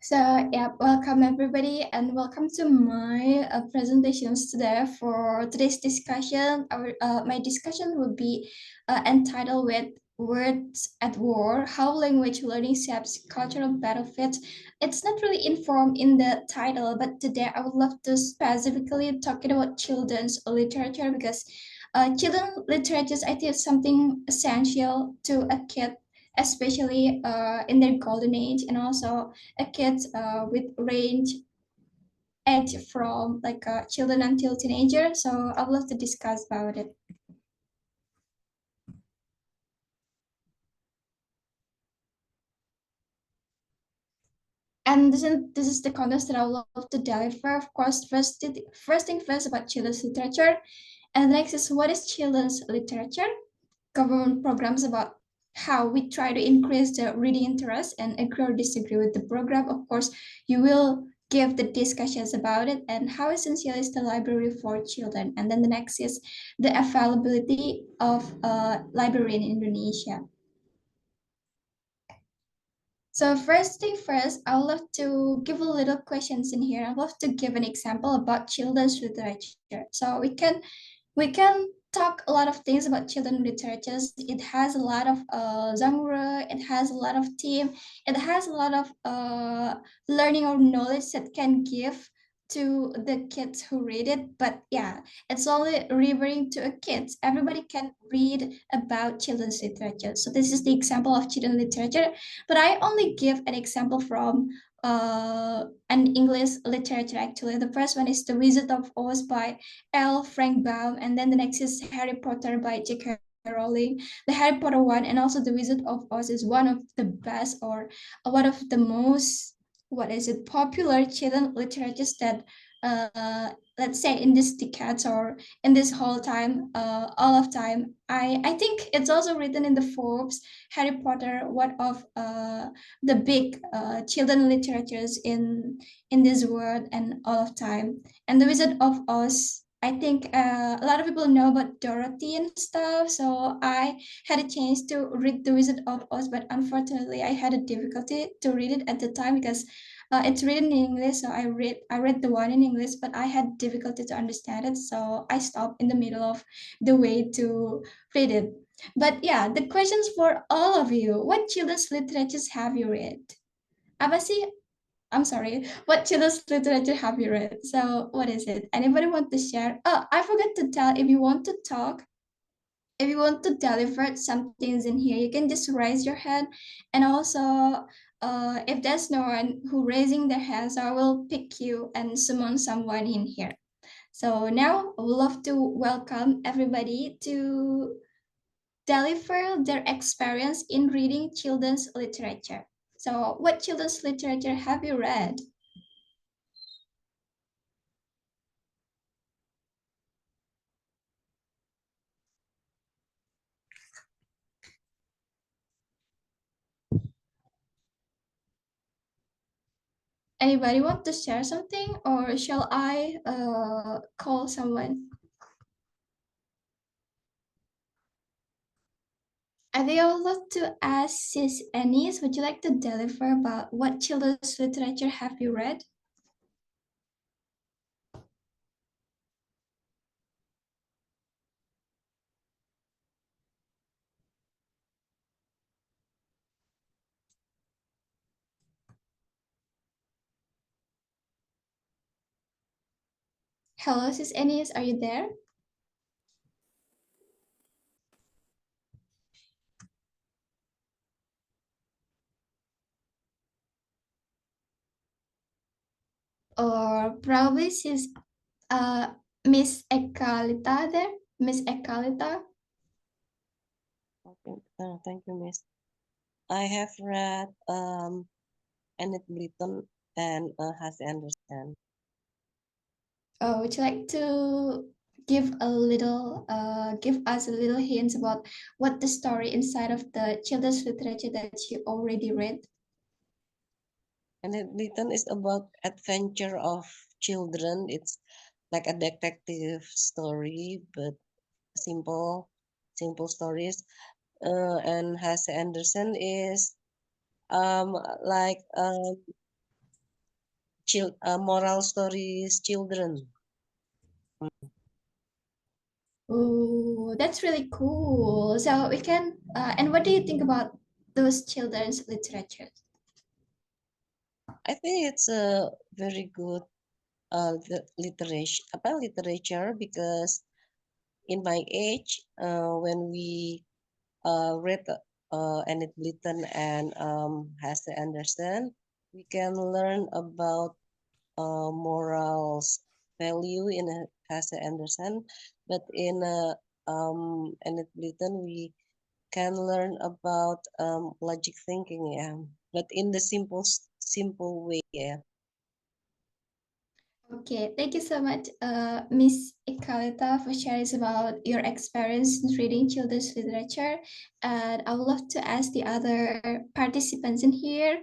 So, yeah, welcome everybody, and welcome to my presentations today. For today's discussion, my discussion will be entitled with "Words at War: How Language Learning Shapes Cultural Battlefields." It's not really informed in the title, but today I would love to specifically talking about children's literature because children literature I think is something essential to a kid, especially in their golden age, and also a kids with range age from like children until teenager. So I would love to discuss about it. And this is the context that I would love to deliver. Of course, first thing first about children's literature, and next is what is children's literature. Government programs about how we try to increase the reading interest, and agree or disagree with the program. Of course, you will give the discussions about it and how essential is the library for children. And then the next is the availability of a library in Indonesia. So first thing first, I would love to give a little questions in here. I'd love to give an example about children's literature. So we can talk a lot of things about children literatures. It has a lot of genre, it has a lot of theme, it has a lot of learning or knowledge that can give to the kids who read it. But yeah, it's only referring to a kids. Everybody can read about children's literature. So this is the example of children literature, but I only give an example from an English literature actually. The first one is The Wizard of Oz by L. Frank Baum, and then the next is Harry Potter by J.K. Rowling. The Harry Potter one and also The Wizard of Oz is one of the best, or one of the most, what is it, popular children literatures that, let's say, in this decades or in this whole time, all of time. I think it's also written in the Forbes. Harry Potter, one of the big children literatures in this world and all of time. And The Wizard of Oz, I think a lot of people know about Dorothy and stuff. So I had a chance to read The Wizard of Oz, but unfortunately, I had a difficulty to read it at the time because it's written in English. So I read the one in English, but I had difficulty to understand it. So I stopped in the middle of the way to read it. But yeah, the questions for all of you: what children's literatures have you read? Apa sih, I'm sorry. What children's literature have you read? So what is it? Anybody want to share? Oh, I forgot to tell, if you want to talk, if you want to deliver some things in here, you can just raise your hand. And also, if there's no one who raising their hands, I will pick you and summon someone in here. So now I would love to welcome everybody to deliver their experience in reading children's literature. So what children's literature have you read? Anybody want to share something, or shall I call someone? I think I would love to ask Sis Anis, would you like to deliver about what children's literature have you read? Hello, Sis Anis, are you there? Or probably Sis uh, Miss Ekalita there? Miss Ekalita? Okay. Thank you, Miss. I have read Enid Blyton and Hasse Anderson. Would you like to give us a little hints about what the story inside of the children's literature that you already read? Enid Blyton is about adventure of children. It's like a detective story, but simple, simple stories. And Hasse Anderson is um like um moral stories children. Oh, that's really cool. So we can, and what do you think about those children's literature? I think it's a very good literature because in my age, when we read Enid Blyton and Hasse Anderson, we can learn about morals value in Hasse Anderson, but in Enid Blyton we can learn about logic thinking, yeah, but in the simple way, yeah. Okay, thank you so much, Miss Ikalita, for sharing about your experience in reading children's literature. And I would love to ask the other participants in here.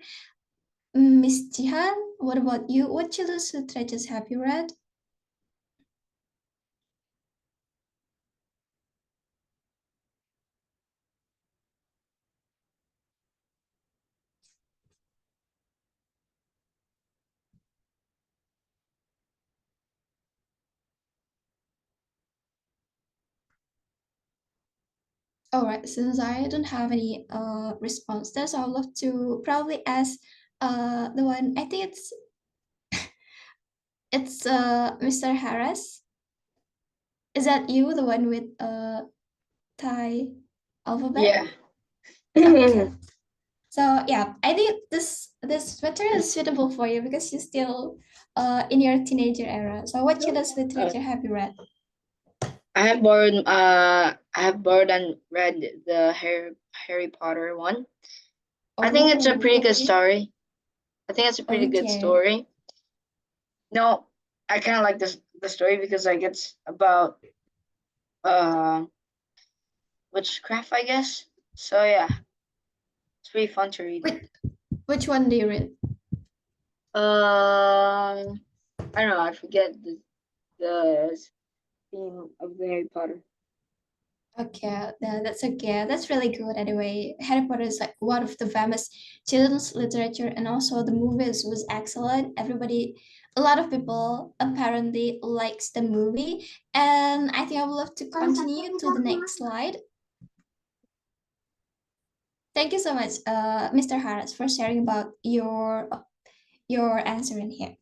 Miss Jihan, what about you? What children's literatures have you read? All right, since I don't have any response there, so I'd love to probably ask the one. I think it's Mr. Harris. Is that you, the one with Thai alphabet? Yeah. Okay. So yeah, I think this material is suitable for you because you're still in your teenager era. So what children's literature have you read? I have borrowed and read the Harry Potter one. I think it's a Oh, pretty good okay. story. I think it's a pretty good Okay. story. No, I kind of like the story because like it's about uh witchcraft, I guess. So yeah, it's pretty fun to read. Which one do you read? I don't know. I forget the theme of the Harry Potter. Okay, that's okay. That's really good. Anyway, Harry Potter is like one of the famous children's literature, and also the movies was excellent. A lot of people apparently likes the movie, and I think I would love to continue to the next slide. Thank you so much, Mr. Harris, for sharing about your answer in here.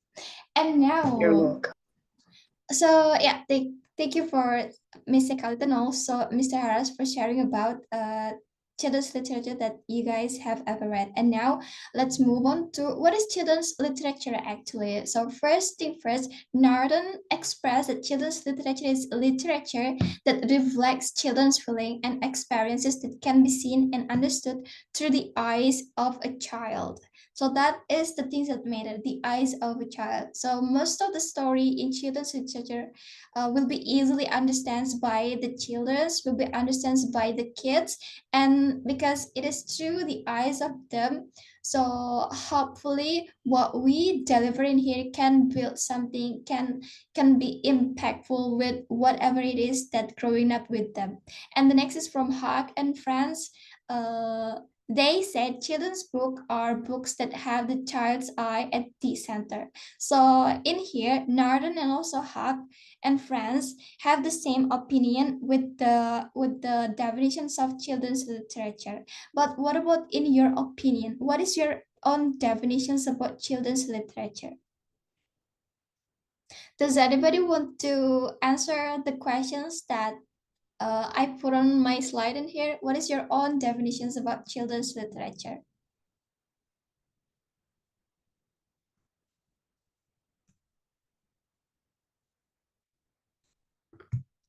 And You're now, welcome. so yeah, thank you for Mr. Carlton, also Mr. Harris, for sharing about children's literature that you guys have ever read. And now let's move on to what is children's literature actually. So first thing first, Narden expressed that children's literature is literature that reflects children's feeling and experiences that can be seen and understood through the eyes of a child. So that is the things that matter, the eyes of a child. So most of the story in children's literature will be easily understood by the children, will be understood by the kids, and because it is through the eyes of them. So hopefully what we deliver in here can build something, can be impactful with whatever it is that growing up with them. And the next is from Hawk and Friends. They said children's books are books that have the child's eye at the center. So in here, Narden and also Huck and Friends have the same opinion with the definitions of children's literature. But what about in your opinion? What is your own definitions about children's literature? Does anybody want to answer the questions that I put on my slide in here? What is your own definitions about children's literature?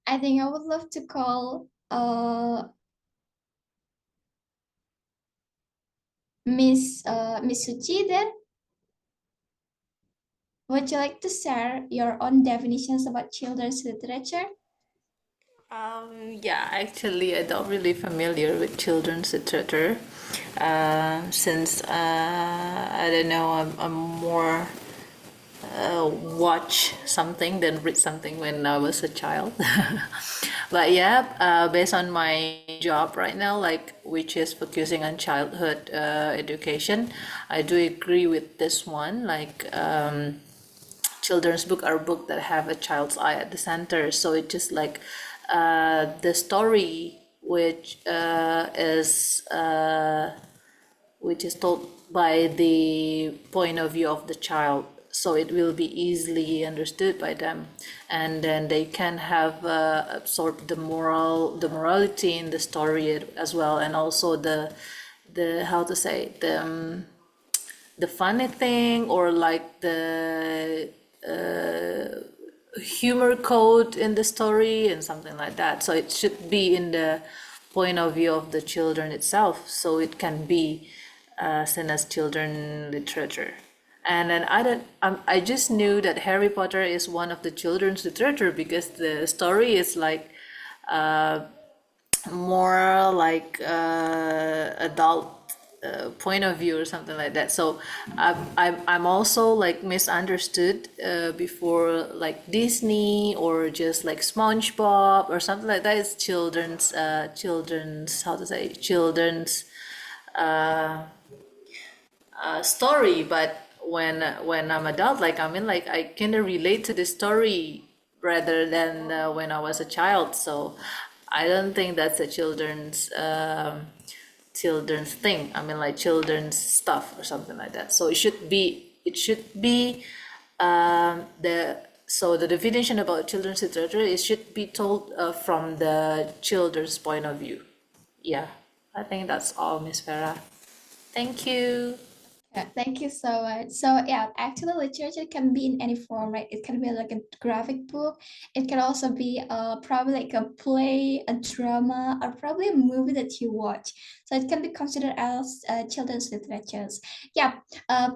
I think I would love to call Miss Suchi there. Would you like to share your own definitions about children's literature? Yeah, actually, I don't really familiar with children's literature, since I don't know, I'm more watch something than read something when I was a child. But yeah, based on my job right now, like which is focusing on childhood education, I do agree with this one. Like children's book are book that have a child's eye at the center. So it's just like the story which is told by the point of view of the child, so it will be easily understood by them, and then they can have absorb the morality in the story as well, and also the how to say, the funny thing, or like the humor code in the story and something like that. So it should be in the point of view of the children itself, so it can be seen as children literature. And then I just knew that Harry Potter is one of the children's literature because the story is like more like adult point of view or something like that. So I'm also like misunderstood before, like Disney or just like SpongeBob or something like that. It's children's how to say, children's story. But when I'm adult, like I mean, like I kind of relate to the story rather than when I was a child. So I don't think that's a children's thing. I mean, like children's stuff or something like that. So it should be the definition about children's literature, it should be told from the children's point of view. Yeah, I think that's all, Miss Farah. Thank you. Yeah, thank you so much. So yeah, actually literature can be in any form, right? It can be like a graphic book. It can also be probably like a play, a drama, or probably a movie that you watch. So it can be considered as children's literatures. Yeah,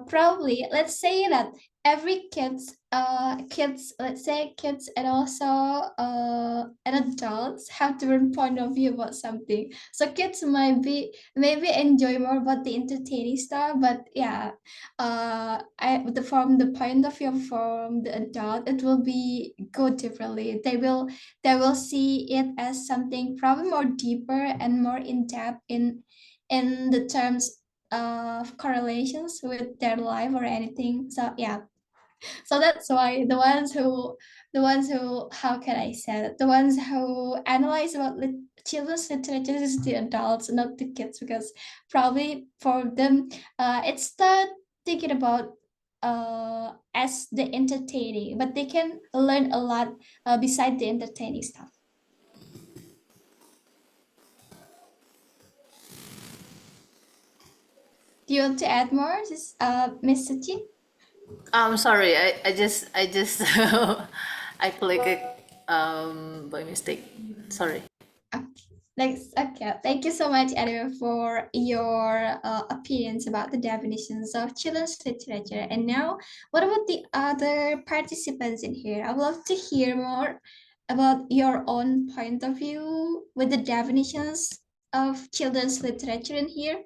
probably let's say that every let's say kids and also and adults have different point of view about something. So kids might be maybe enjoy more about the entertaining stuff, but yeah, from the point of view from the adult, it will be go differently. They will see it as something probably more deeper and more in depth in the terms of correlations with their life or anything. So yeah, so that's why the ones who how can I say that, the ones who analyze about children's literature is the adults, not the kids, because probably for them it's start thinking about as the entertaining, but they can learn a lot beside the entertaining stuff. Do you want to add more, Miss Sachin? I'm sorry, I just I click it by mistake. Sorry. Okay, thank you so much, Edwin, for your opinions about the definitions of children's literature. And now, what about the other participants in here? I would love to hear more about your own point of view with the definitions of children's literature in here.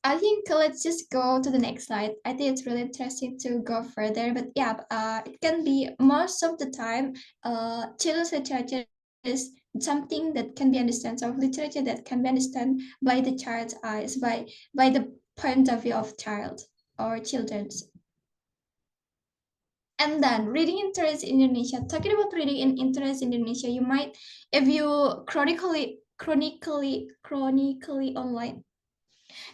I think let's just go to the next slide. I think it's really interesting to go further, but yeah, it can be most of the time, children's literature is something that can be understood, of literature that can be understood by the child's eyes, by the point of view of child or children's. And then reading interest in Indonesia. Talking about reading in interest in Indonesia, you might, if you chronically online,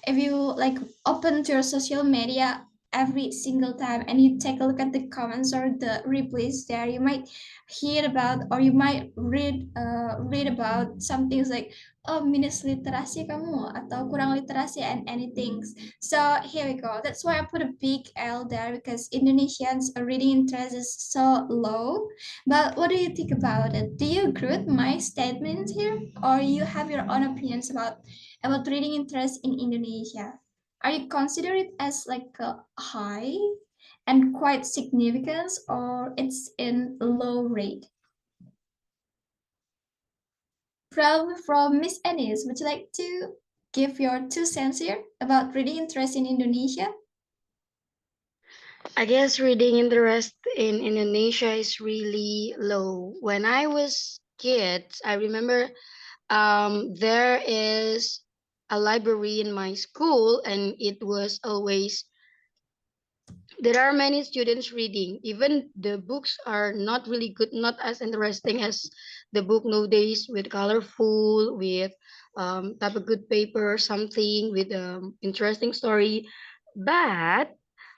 if you like open to your social media every single time and you take a look at the comments or the replays there, you might hear about, or you might read about some things like, oh, minus literasi kamu atau kurang literasi and anything. So here we go. That's why I put a big L there, because Indonesians reading interest is so low. But what do you think about it? Do you agree with my statements here, or you have your own opinions about reading interest in Indonesia? Are you consider it as like a high and quite significant, or it's in low rate? From Miss Ennis, would you like to give your 2 cents here about reading interest in Indonesia? I guess reading interest in Indonesia is really low. When I was kids, I remember there is a library in my school, and it was always there are many students reading. Even the books are not really good, not as interesting as the book nowadays with colorful, with type of good paper or something with interesting story. But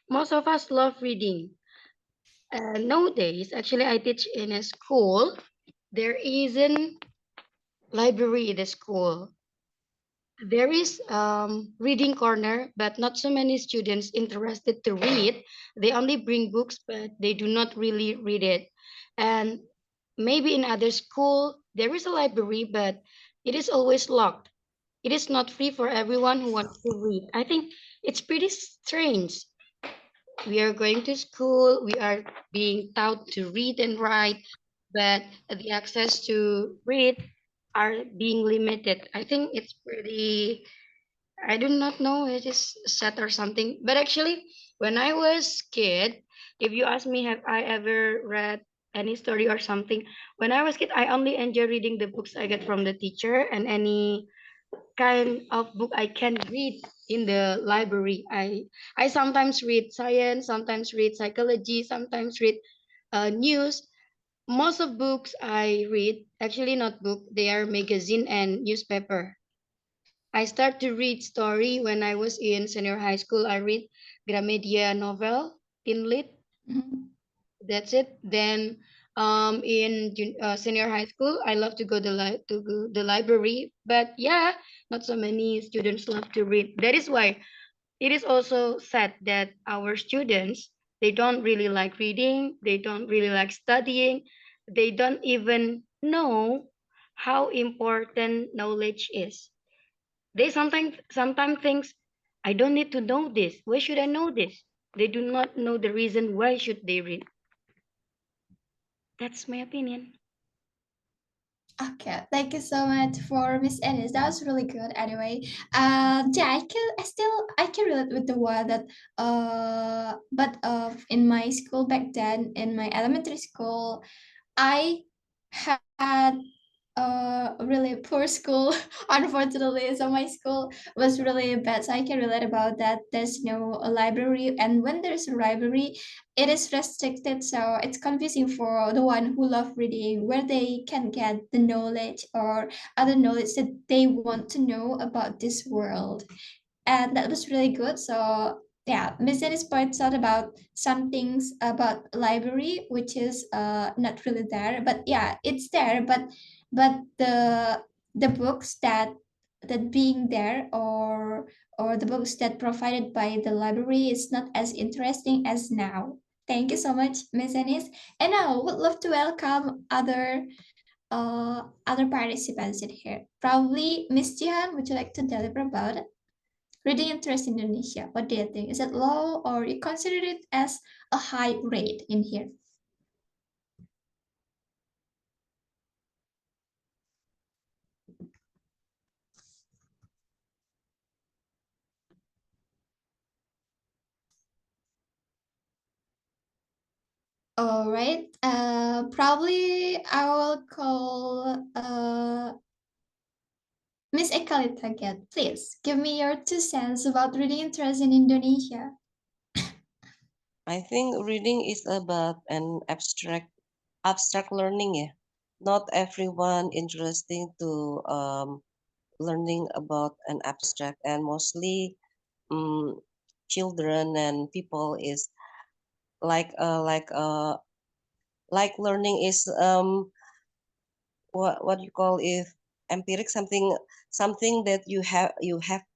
most of us love reading. Nowadays, actually, I teach in a school. There isn't library in the school. There is reading corner, but not so many students interested to read. They only bring books, but they do not really read it. And maybe in other school there is a library, but it is always locked. It is not free for everyone who wants to read. I think it's pretty strange. We are going to school, we are being taught to read and write, but the access to read are being limited. I think it's pretty, I do not know, it is sad or something. But actually, when I was kid, if you ask me, have I ever read any story or something? When I was kid, I only enjoy reading the books I get from the teacher, and any kind of book I can read in the library. I sometimes read science, sometimes read psychology, sometimes read news. Most of books I read, actually not book, they are magazine and newspaper. I start to read story when I was in senior high school. I read Gramedia novel, in lit. Mhm. That's it. Then in senior high school, I love to go to the library. But yeah, not so many students love to read. That is why it is also sad that our students, they don't really like reading. They don't really like studying. They don't even know how important knowledge is. They sometimes thinks, I don't need to know this. Why should I know this? They do not know the reason why should they read. That's my opinion. Okay, thank you so much for Miss Ennis. That was really good. Anyway, yeah, I can relate with the one that but in my school back then, in my elementary school, I had a really poor school, unfortunately. So my school was really bad. So I can relate about that. There's no library, and when there's a library, it is restricted. So it's confusing for the one who love reading, where they can get the knowledge or other knowledge that they want to know about this world, and that was really good. So yeah, Miss Dennis points out about some things about library which is not really there, but yeah, it's there, but the books that being there, or the books that provided by the library is not as interesting as now. Thank you so much, Miss Dennis. And now would love to welcome other participants in here. Probably Miss Jihan, would you like to deliver about it? Reading interest in Indonesia, what do you think? Is it low, or you consider it as a high rate in here? All right. Probably I will call Miss Ekalita again. Please give me your 2 cents about reading interest in Indonesia. I think reading is about an abstract learning. Yeah, not everyone interesting to learning about an abstract, and mostly um, children and people is like uh, like uh, like learning is what you call it, empiric, something that you have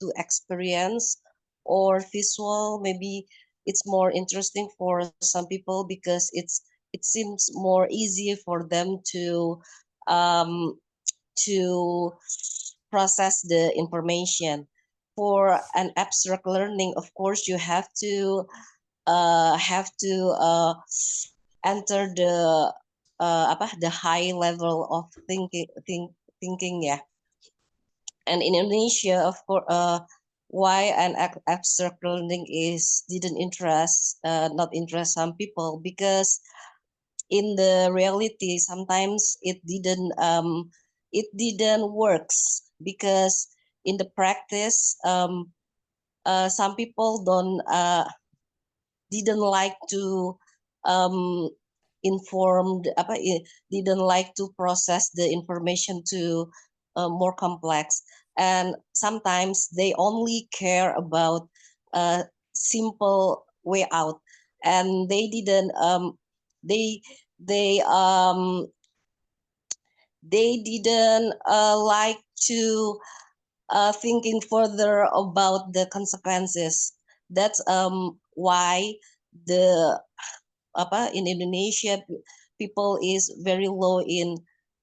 to experience, or visual. Maybe it's more interesting for some people because it seems more easy for them um to process the information. For an abstract learning, of course, you have to enter the high level of thinking, yeah. And in Indonesia, of course, why an abstract learning is didn't interest not interest some people, because in the reality, sometimes it didn't works because in the practice, some people don't didn't like to um, informed apa didn't like to process the information to more complex, and sometimes they only care about a simple way out, and they didn't they they they didn't like to thinking further about the consequences. That's why the apa in Indonesia people is very low in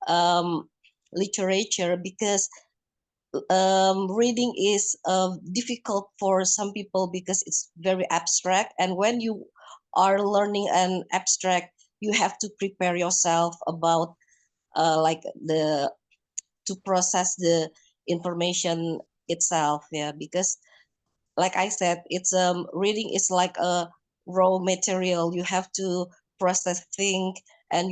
um, literature because reading is difficult for some people because it's very abstract, and when you are learning an abstract, you have to prepare yourself about like the to process the information itself, yeah, because like I said, it's reading is like a raw material. You have to process, think, and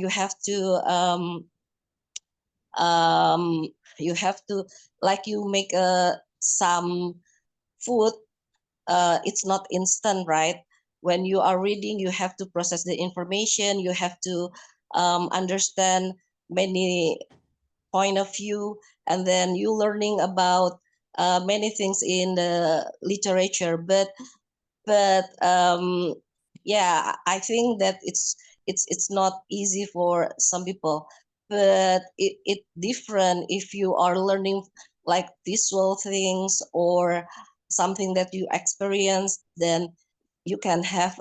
um you have to like you make some food. It's not instant, right? When you are reading, you have to process the information. You have to understand many point of view, and then you learning about many things in the literature, but yeah, I think that it's not easy for some people, but it different if you are learning like visual things or something that you experience, then you can have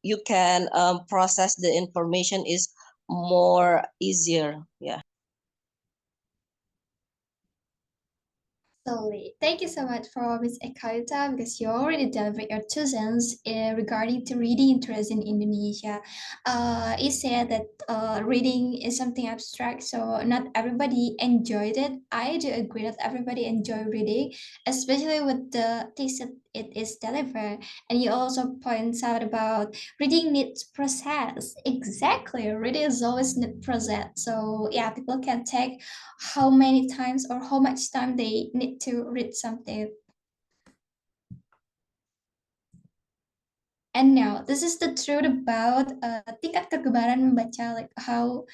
you can process the information is more easier, yeah. Absolutely. Thank you so much for Ms. Ekaita because you already delivered your 2 cents regarding to reading interest in Indonesia. You said that reading is something abstract, so not everybody enjoyed it. I do agree that everybody enjoy reading, especially with the taste that it is delivered. And you also points out about reading needs process. Exactly, reading is always need process. So yeah, people can take how many times or how much time they need to read something. And now, this is the truth about tingkat kegembaran membaca, like how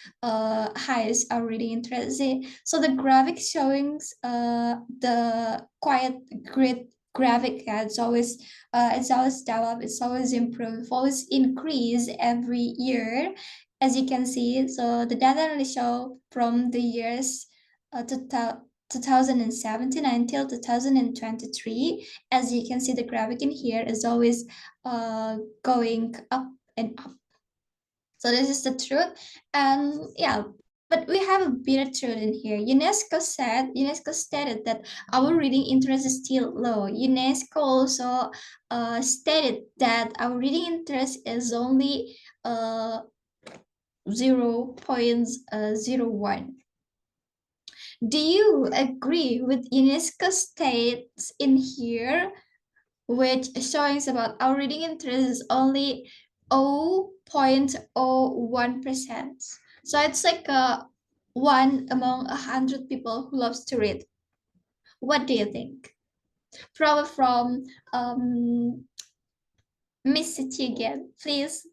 high is our reading interest. So the graphic showing the quite great graphic, yeah, it's always developed, it's always improved, always increase every year, as you can see. So the data only show from the years to 2017 until 2023. As you can see, the graphic in here is always going up and up. So this is the truth. And yeah, but we have a bitter truth in here. UNESCO stated that our reading interest is still low. UNESCO also stated that our reading interest is only 0.01. Do you agree with UNESCO states in here, which showing about our reading interest is only 0.01%? So it's like one among 100 people who loves to read. What do you think? Probably from Miss City again, please.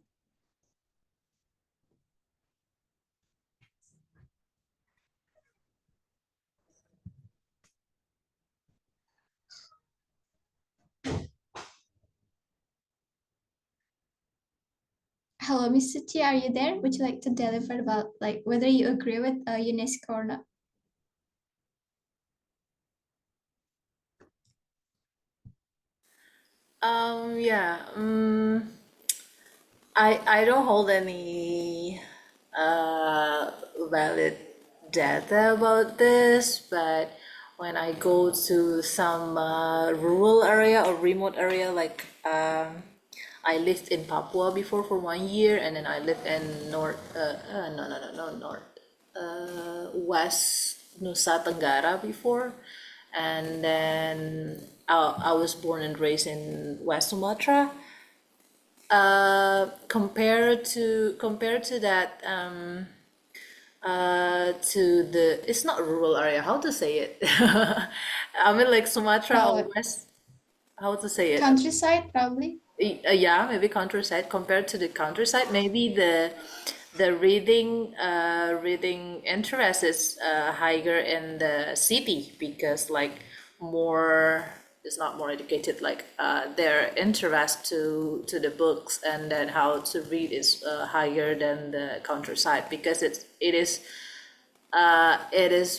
Hello, Miss City, are you there? Would you like to deliver about like whether you agree with UNESCO or not? Yeah. I don't hold any valid data about this, but when I go to some rural area or remote area, like I lived in Papua before for 1 year, and then I lived in north, West Nusa Tenggara before, and then I was born and raised in West Sumatra. Compared to that, to the, it's not rural area, how to say it? I mean, like Sumatra or West, how to say it? Countryside, probably. Yeah, maybe countryside. Compared to the countryside, maybe the reading interest is higher in the city, because like more, it's not more educated, like their interest to the books and then how to read is higher than the countryside, because it is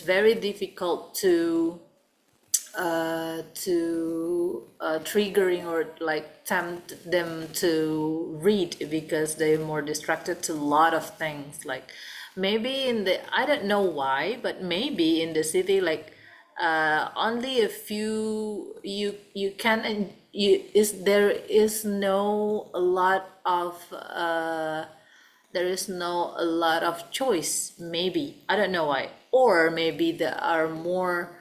very difficult to triggering or like tempt them to read, because they're more distracted to a lot of things. Like maybe in the, I don't know why, but maybe in the city, like only a few you can, and you is there is no a lot of there is no a lot of choice, maybe, I don't know why. Or maybe there are more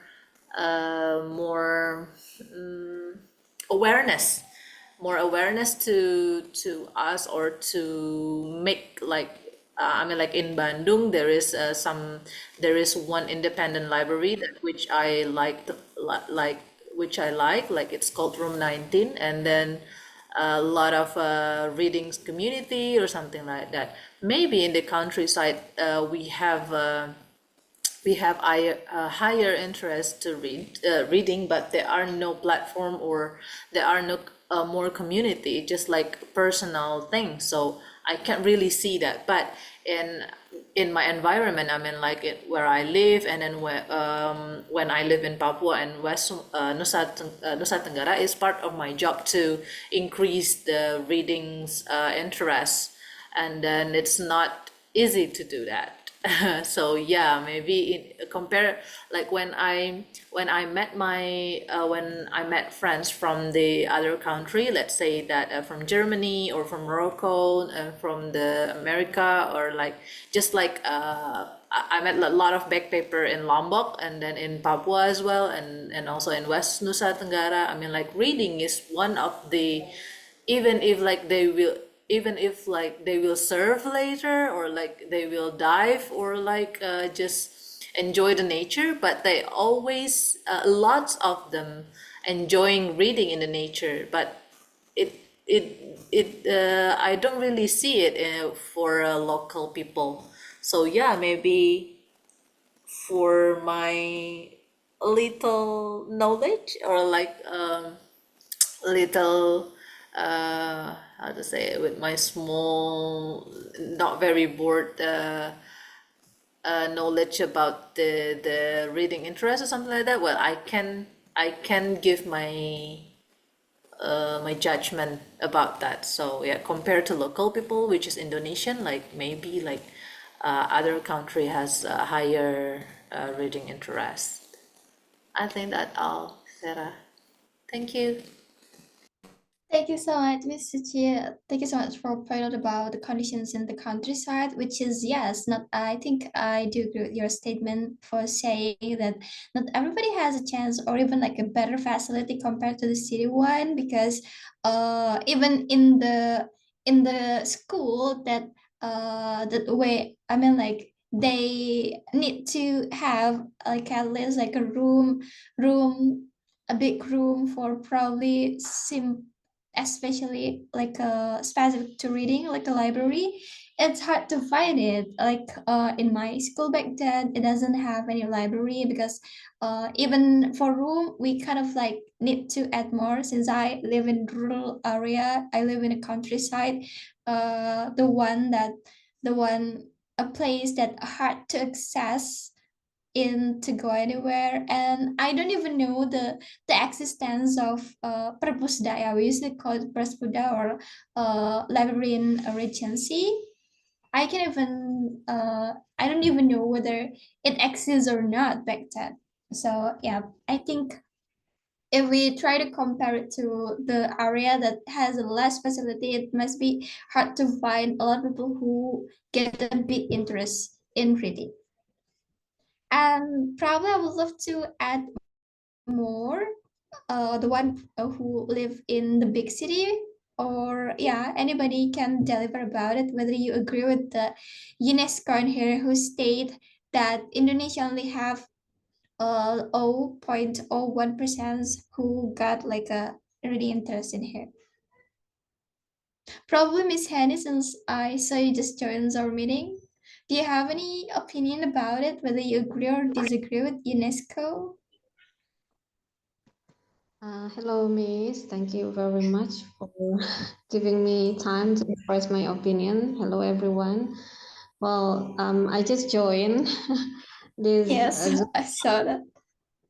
awareness, to us, or to make like I mean, like in Bandung there is there is one independent library that which I like which I like it's called Room 19, and then a lot of readings community or something like that. Maybe in the countryside we have a higher interest to reading, but there are no platform, or there are no more community, just like personal things. So I can't really see that. But in my environment, I mean, like where I live, and then when I live in Papua and Nusa Tenggara, is part of my job to increase the readings interest, and then it's not easy to do that. So yeah, maybe compare, like when I met when I met friends from the other country, let's say that from Germany or from Morocco, from the America, or like just like I met a lot of backpacker in Lombok, and then in Papua as well, and also in West Nusa Tenggara. I mean, like reading is one of the, even if like they will, even if like they will serve later, or like they will dive, or like just enjoy the nature, but they always lots of them enjoying reading in the nature. But it I don't really see it for local people. So yeah, maybe for my little knowledge, or like little how to say it, with my small, not very broad knowledge about the reading interest or something like that, well, I can give my judgment about that. So yeah, compared to local people, which is Indonesian, like maybe like other country has a higher reading interest. I think that all, Sarah. Thank you. Thank you so much, Miss Suchi. Thank you so much for pointing out about the conditions in the countryside, which is, yes, not, I think I do agree with your statement for saying that not everybody has a chance or even like a better facility compared to the city one, because even in the school that way, I mean, like they need to have like at least like a big room for probably especially like specific to reading, like a library. It's hard to find it, like in my school back then it doesn't have any library, because even for room we kind of like need to add more, since I live in rural area, I live in a countryside. The one a place that hard to access in to go anywhere, and I don't even know the existence of perpusdaya. We usually call it perspuda, or library in a regency. I don't even know whether it exists or not back then. So yeah, I think if we try to compare it to the area that has less facility, it must be hard to find a lot of people who get a big interest in reading. And probably I would love to add more, the one who live in the big city, or yeah, anybody can deliver about it, whether you agree with the UNESCO in here who state that Indonesia only have 0.01% who got like a really interest in here. Probably Miss Henny, since I saw you just joined our meeting, do you have any opinion about it, whether you agree or disagree with UNESCO? Hello, Miss. Thank you very much for giving me time to express my opinion. Hello, everyone. Well, I just joined this. Yes, I saw that.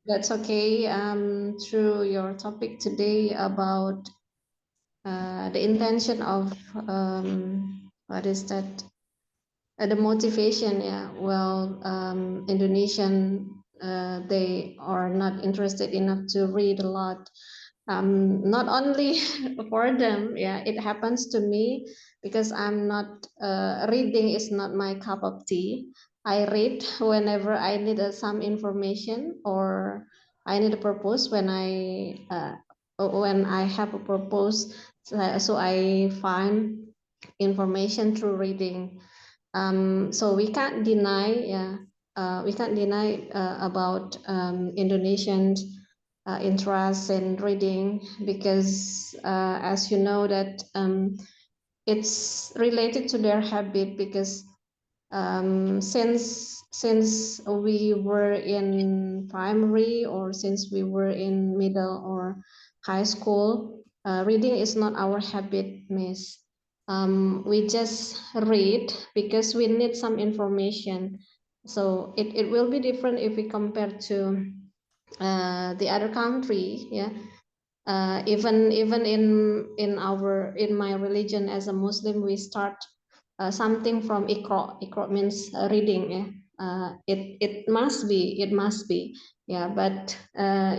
That's okay. Through your topic today about the intention of what is that? The motivation, yeah. Well, Indonesian, they are not interested enough to read a lot. Not only for them, yeah, it happens to me because I'm not reading is not my cup of tea. I read whenever I need some information or I need a purpose when I have a purpose. So I find information through reading. So we can't deny, yeah, we can't deny about Indonesian interest in reading because, as you know, that it's related to their habit because since we were in primary or since we were in middle or high school, reading is not our habit, Miss. We just read because we need some information. So it will be different if we compare to the other country, yeah. Even in my religion as a Muslim, we start something from Iqra. Iqra means reading. Yeah? It must be. Yeah, but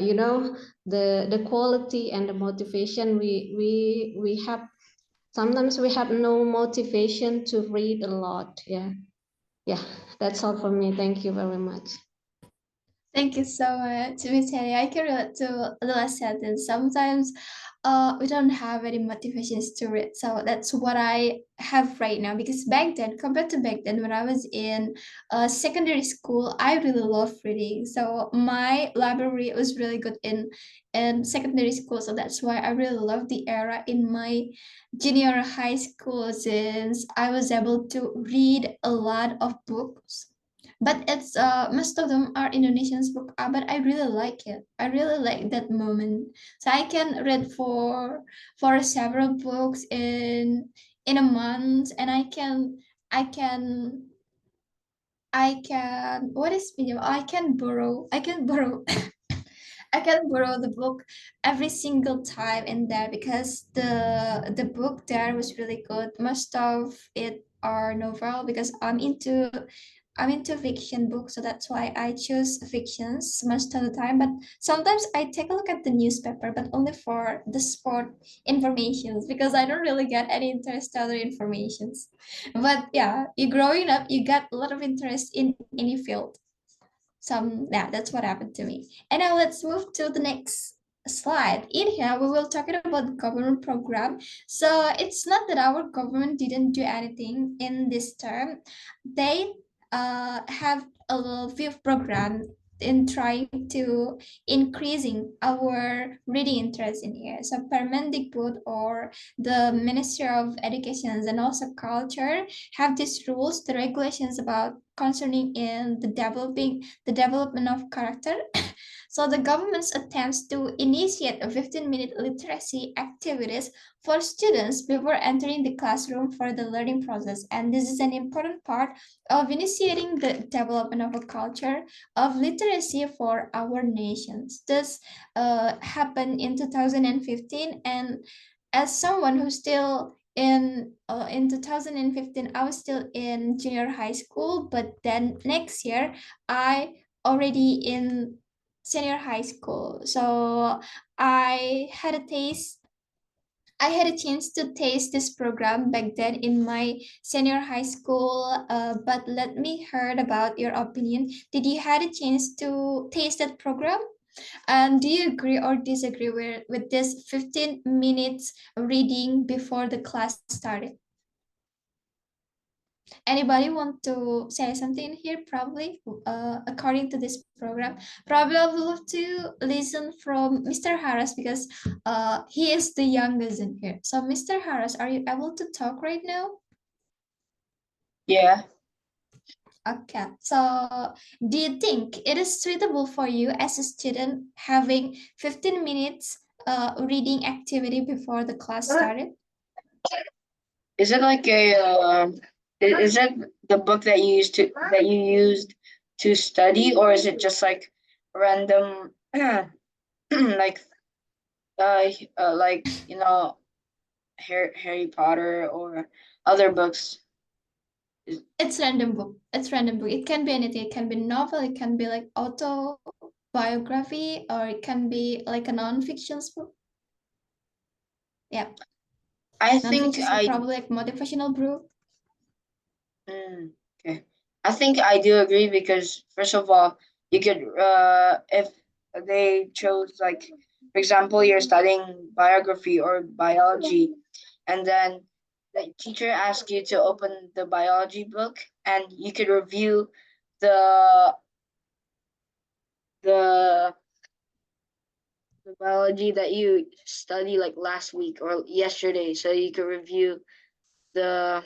you know the quality and the motivation we have. Sometimes we have no motivation to read a lot. Yeah. That's all for me. Thank you very much. Thank you so much, Miss Henny. I can relate to the last sentence. Sometimes we don't have any motivations to read. So that's what I have right now. Because back then, compared to back then, when I was in secondary school, I really loved reading. So my library was really good in secondary school. So that's why I really love the era in my junior high school, since I was able to read a lot of books, but it's most of them are Indonesian book, but I really like it. I really like that moment. So I can read for several books in a month, and I can what is video? I can borrow I can borrow the book every single time in there, because the book there was really good. Most of it are novel, because I'm into fiction books, so that's why I choose fictions most of the time. But sometimes I take a look at the newspaper, but only for the sport informations, because I don't really get any interest other informations. But yeah, you growing up, you get a lot of interest in any field. Yeah, that's what happened to me. And now let's move to the next slide. In here, we will talk about the government program. So it's not that our government didn't do anything in this term. They have a little few program in trying to increasing our reading interest in here. So Permendikbud, or the Ministry of Education and also Culture, have these rules, the regulations about concerning in the development of character. So the government's attempts to initiate a 15-minute literacy activities for students before entering the classroom for the learning process. And this is an important part of initiating the development of a culture of literacy for our nations. This happened in 2015, and as someone who's still in 2015, I was still in junior high school, but then next year I already in senior high school. So I had a taste I had a chance to taste this program back then in my senior high school. But let me heard about your opinion. Did you had a chance to taste that program? And do you agree or disagree with this 15 minutes reading before the class started? Anybody want to say something here? Probably, according to this program, probably I would love to listen from Mr. Harris because he is the youngest in here. So, Mr. Harris, are you able to talk right now? Yeah. Okay, so do you think it is suitable for you as a student having 15 minutes reading activity before the class started? Is it like a is it the book that you used to study, or is it just like random like like Harry Potter or other books? It's random book. It's random book. It can be anything. It can be novel. It can be like autobiography, or it can be like a non-fiction book. Yeah, I think non-fiction book, probably like motivational book. Okay. I think I do agree because first of all, you could if they chose like for example you're studying biography or biology, and then the teacher asks you to open the biology book and you could review the the the biology that you study like last week or yesterday, so you could review the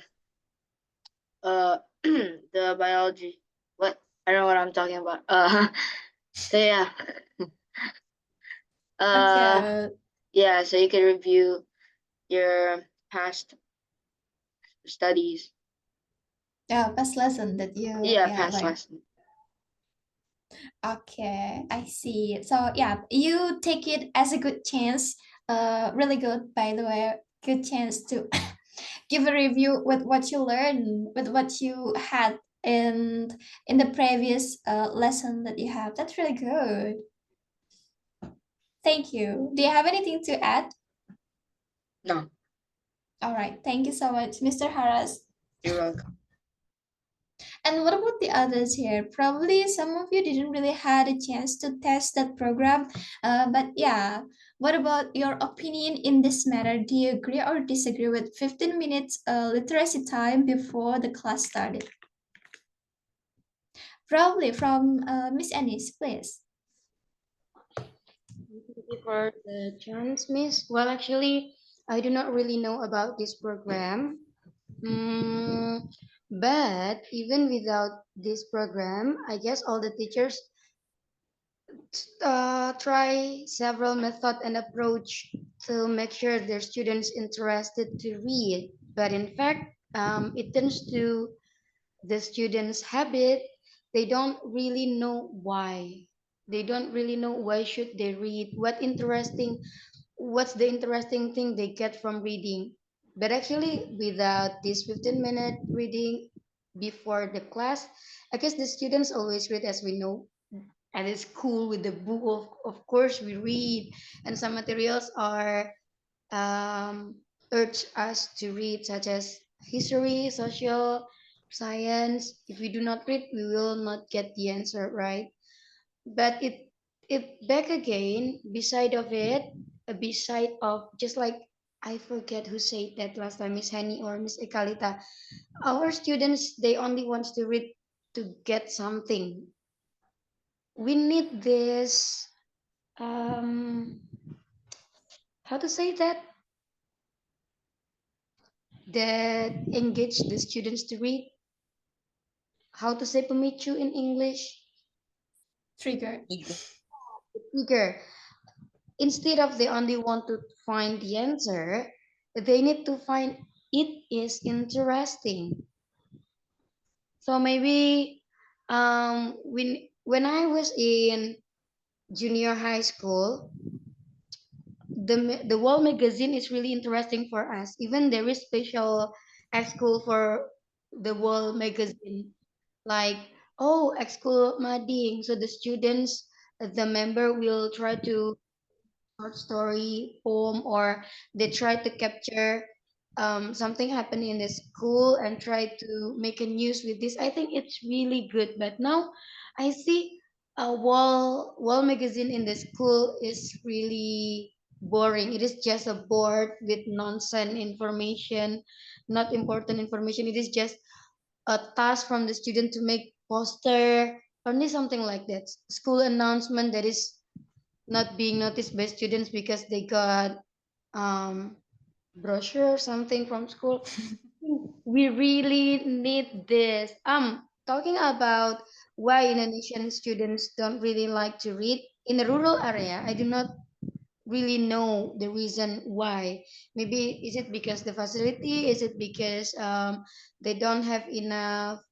uh the biology. What, I don't know what I'm talking about. So yeah. Okay. Yeah, so you can review your past studies. Yeah, past lesson that you Yeah, past like. lesson. Okay, I see. So yeah, you take it as a good chance. Really good, by the way. Good chance to give a review with what you learned, with what you had in the previous lesson that you have. That's really good. Thank you. Do you have anything to add? No, All right. Thank you so much, Mr. Harris. you're welcome. And what about the others here? Probably some of you didn't really had a chance to test that program. But yeah, what about your opinion in this matter? Do you agree or disagree with 15 minutes literacy time before the class started? Probably from Miss Anis, please. Thank you for the chance, Miss. Well, actually, I do not really know about this program. Mm, but even without this program, I guess all the teachers try several method and approach to make sure their students interested to read. But in fact, it tends to the students' habit. They don't really know why. They don't really know why should they read. What's the interesting thing they get from reading? But actually, without this 15-minute reading before the class, I guess the students always read, as we know, and it's cool with the book. Of course, we read, and some materials are urge us to read, such as history, social science. If we do not read, we will not get the answer right. But it back again, beside of just like I forget who said that last time, Miss Henny or Miss Ekalita. Our students, they only want to read to get something. We need this how to say that engage the students to read. How to say pemicu in English? Trigger. Trigger. Instead of they only want to find the answer, they need to find it is interesting. So maybe when I was in junior high school, the wall magazine is really interesting for us. Even there is special at school for the wall magazine, like school mading. So the students, the member will try to short story, poem, or they try to capture something happening in the school and try to make a news with this. I think it's really good. But now I see a wall magazine in the school is really boring. It is just a board with nonsense information, not important information. It is just a task from the student to make poster, only something like that. School announcement that is not being noticed by students because they got brochure or something from school. We really need this. Talking about why Indonesian students don't really like to read in the rural area, I do not really know the reason why. Maybe is it because the facility? Is it because they don't have enough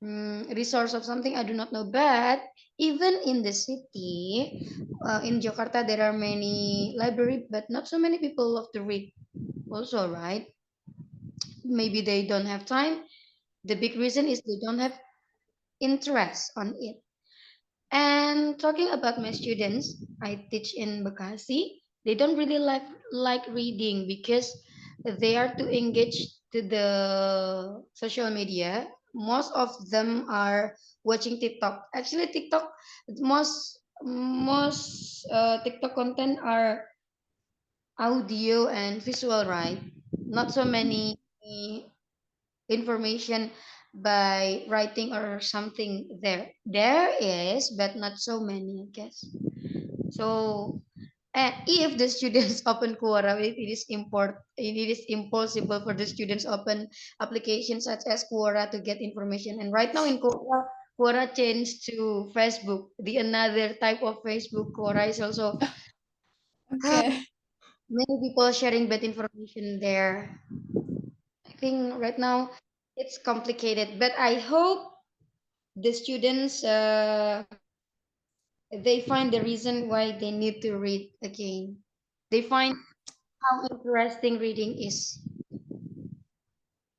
resource of something? I do not know. But even in the city, in Jakarta, there are many library, but not so many people love to read. Also, right? Maybe they don't have time. The big reason is they don't have interest on it. And talking about my students, I teach in Bekasi. They don't really like reading because they are too engaged to the social media. Most of them are watching TikTok. Actually, TikTok most TikTok content are audio and visual, right? Not so many information by writing or something there. There is, but not so many, I guess. So, and if the students open Quora, it is impossible for the students open applications such as Quora to get information. And right now in Quora, Quora changed to Facebook. The another type of Facebook. Quora is also Okay. many people sharing bad information there. I think right now it's complicated, but I hope the students they find the reason why they need to read again. They find how interesting reading is.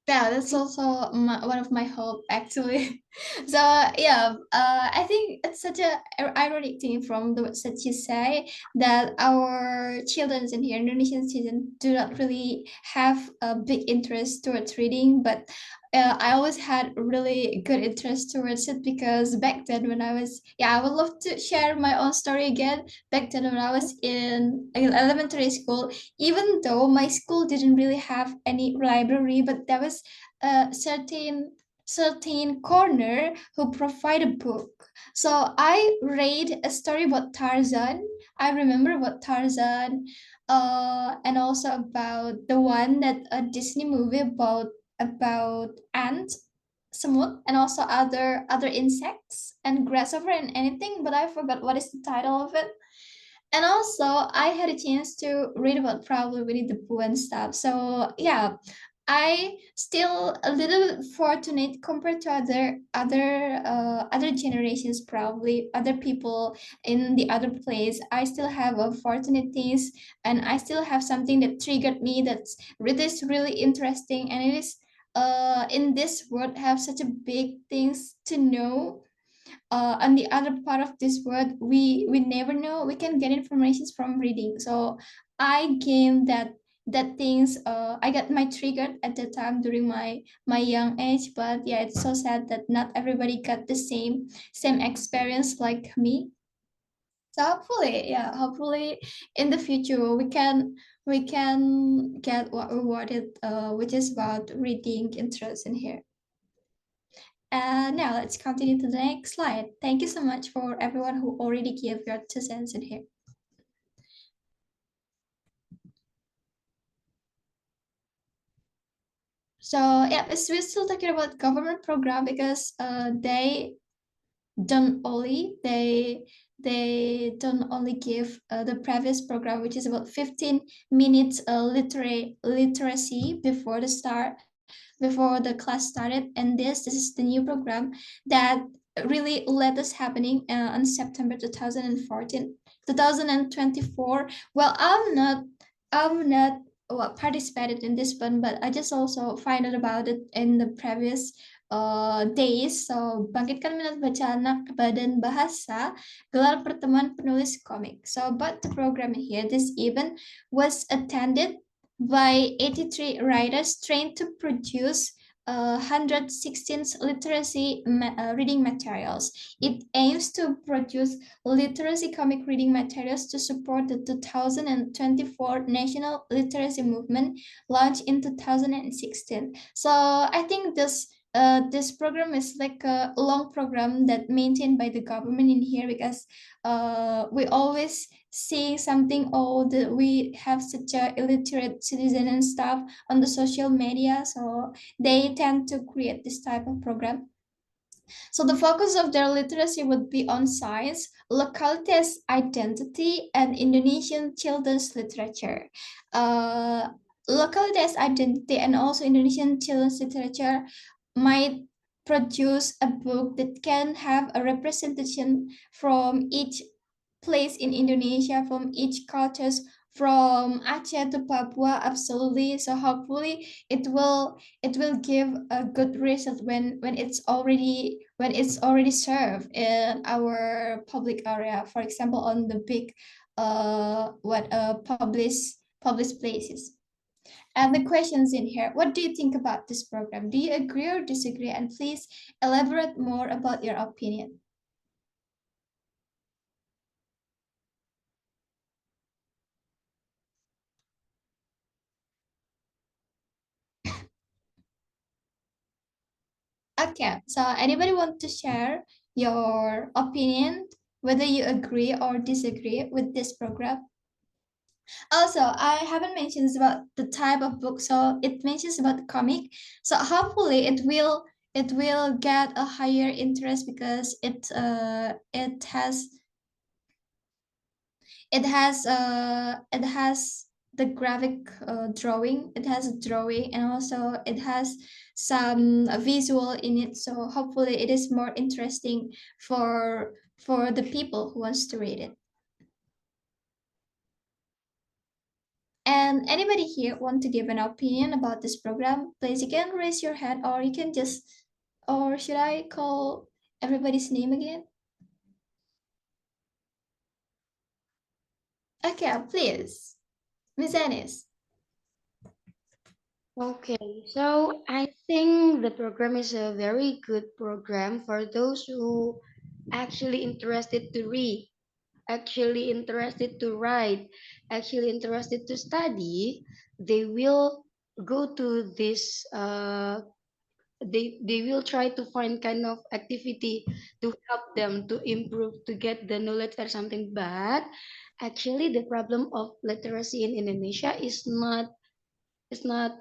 Yeah, that's also one of my hope actually. So yeah, I think it's such a ironic thing from the words that you say that our children in here, Indonesian children, do not really have a big interest towards reading, but I always had really good interest towards it because back then when I was, yeah, I would love to share my own story again. Back then when I was in elementary school, even though my school didn't really have any library, but there was a certain corner who provide a book. So I read a story about Tarzan. I remember about Tarzan, and also about the one that a Disney movie about ants, semut, and also other insects and grasshopper and anything, but I forgot what is the title of it. And also I had a chance to read about probably Winnie the Pooh and stuff. So yeah, I still a little fortunate compared to other generations, probably other people in the other place. I still have opportunities, and I still have something that triggered me that's really interesting, and it is in this world have such a big things to know. On the other part of this world, we never know. We can get informations from reading. So I gained that things. I got my triggered at the time during my young age. But yeah, it's so sad that not everybody got the same experience like me. So hopefully, yeah, hopefully in the future we can get what we wanted, which is about reading interest in here. Now let's continue to the next slide. Thank you so much for everyone who already gave your 2 cents in here. So yeah, we're still talking about government program because they don't only give the previous program, which is about 15 minutes literacy before the class started, and this is the new program that really let us happening on September 2024. Well, I'm not well, participated in this one, but I just also find out about it in the previous days. So bangkitkan minat baca anak Badan Bahasa, gelar pertemuan penulis komik. So about the program here, this event was attended by 83 writers trained to produce 116 literacy reading materials. It aims to produce literacy comic reading materials to support the 2024 National Literacy Movement launched in 2016. So I think this program is like a long program that maintained by the government in here, because we always see something, oh, we have such a illiterate citizen and stuff on the social media, so they tend to create this type of program. So the focus of their literacy would be on science, locality as identity, and Indonesian children's literature. Uh, Locality as identity and also Indonesian children's literature might produce a book that can have a representation from each place in Indonesia, from each cultures, from Aceh to Papua, absolutely. So hopefully it will give a good result when it's already served in our public area. For example, on the big published places. And the questions in here, what do you think about this program? Do you agree or disagree? And please elaborate more about your opinion. Okay, so anybody want to share your opinion, whether you agree or disagree with this program? Also, I haven't mentioned about the type of book, so it mentions about comic. So hopefully it will get a higher interest because it has the graphic drawing. It has a drawing, and also it has some visual in it. So hopefully it is more interesting for the people who wants to read it. And anybody here want to give an opinion about this program? Please, you can raise your hand, or you can just, or should I call everybody's name again? Okay, please, Miss Anis. Okay, so I think the program is a very good program for those who actually interested to read, actually interested to write, actually interested to study. They will go to this they will try to find kind of activity to help them to improve, to get the knowledge or something. But actually the problem of literacy in Indonesia is not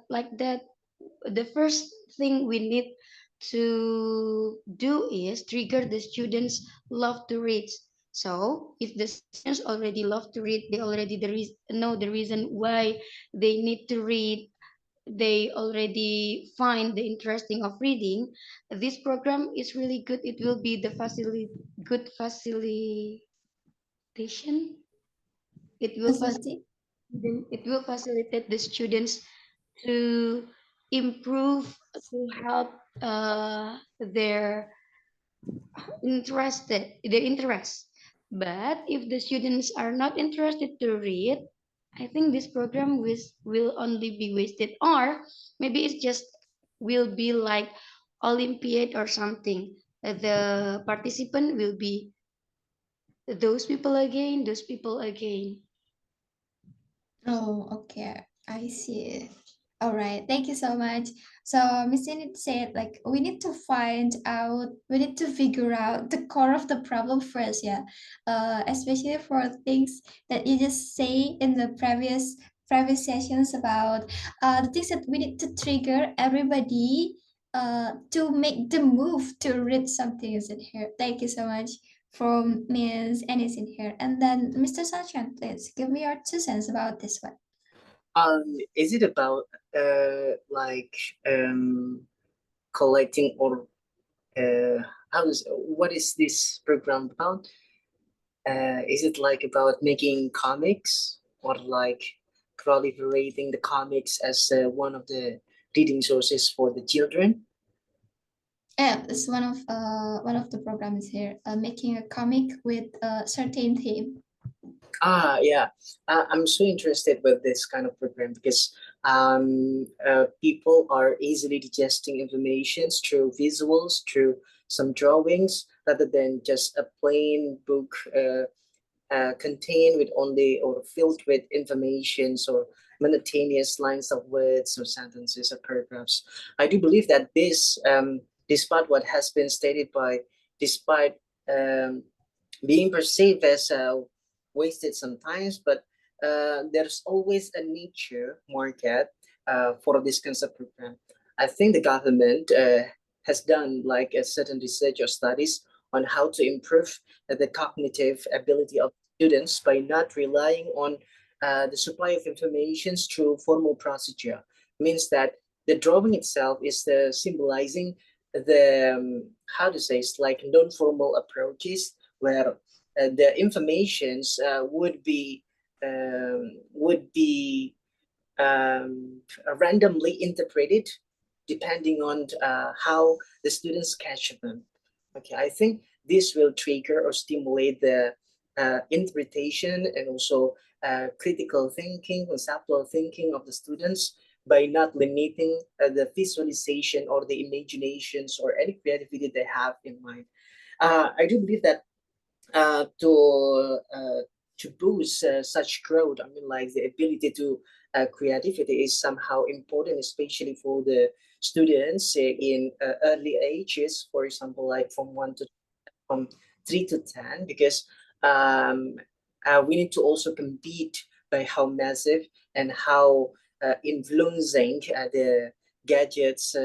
like that. The first thing we need to do is trigger the students love to read. So if the students already love to read, they already know the reason why they need to read, they already find the interesting of reading. This program is really good. It will be the good facilitation. It will Facility. it will facilitate the students to improve, to help their their interest. But if the students are not interested to read, I think this program will only be wasted, or maybe it's just will be like Olympiad or something. The participant will be those people again. Oh, okay. I see. All right. Thank you so much. So Miss Enid said, like, we need to figure out the core of the problem first, yeah. Especially for things that you just say in the previous sessions about the things that we need to trigger everybody to make the move to read something is in here. Thank you so much from Ms. Ennis in here. And then Mr. Sunshine, please give me your 2 cents about this one. Is it about like collecting or what is this program about? Is it like about making comics or like proliferating the comics as one of the reading sources for the children? Yeah, it's one of the programs here, making a comic with a certain theme. Yeah, I'm so interested with this kind of program because People are easily digesting information through visuals, through some drawings, rather than just a plain book contained with only or filled with informations or monotonous lines of words or sentences or paragraphs. I do believe that this, despite what has been stated by, despite um, being perceived as wasted sometimes, but there's always a niche market for this concept program. I think the government has done like a certain research or studies on how to improve the cognitive ability of students by not relying on the supply of information through formal procedure. Means that the drawing itself is symbolizing the how to say it's like non-formal approaches where the informations would be randomly interpreted depending on how the students catch them. Okay, I think this will trigger or stimulate the interpretation and also critical thinking, conceptual thinking of the students by not limiting the visualization or the imaginations or any creativity they have in mind. I do believe that uh, to uh, to boost such growth, I mean, like the ability to creativity is somehow important, especially for the students in early ages. For example, like from 3 to 10, because um, we need to also compete by how massive and how influencing the gadgets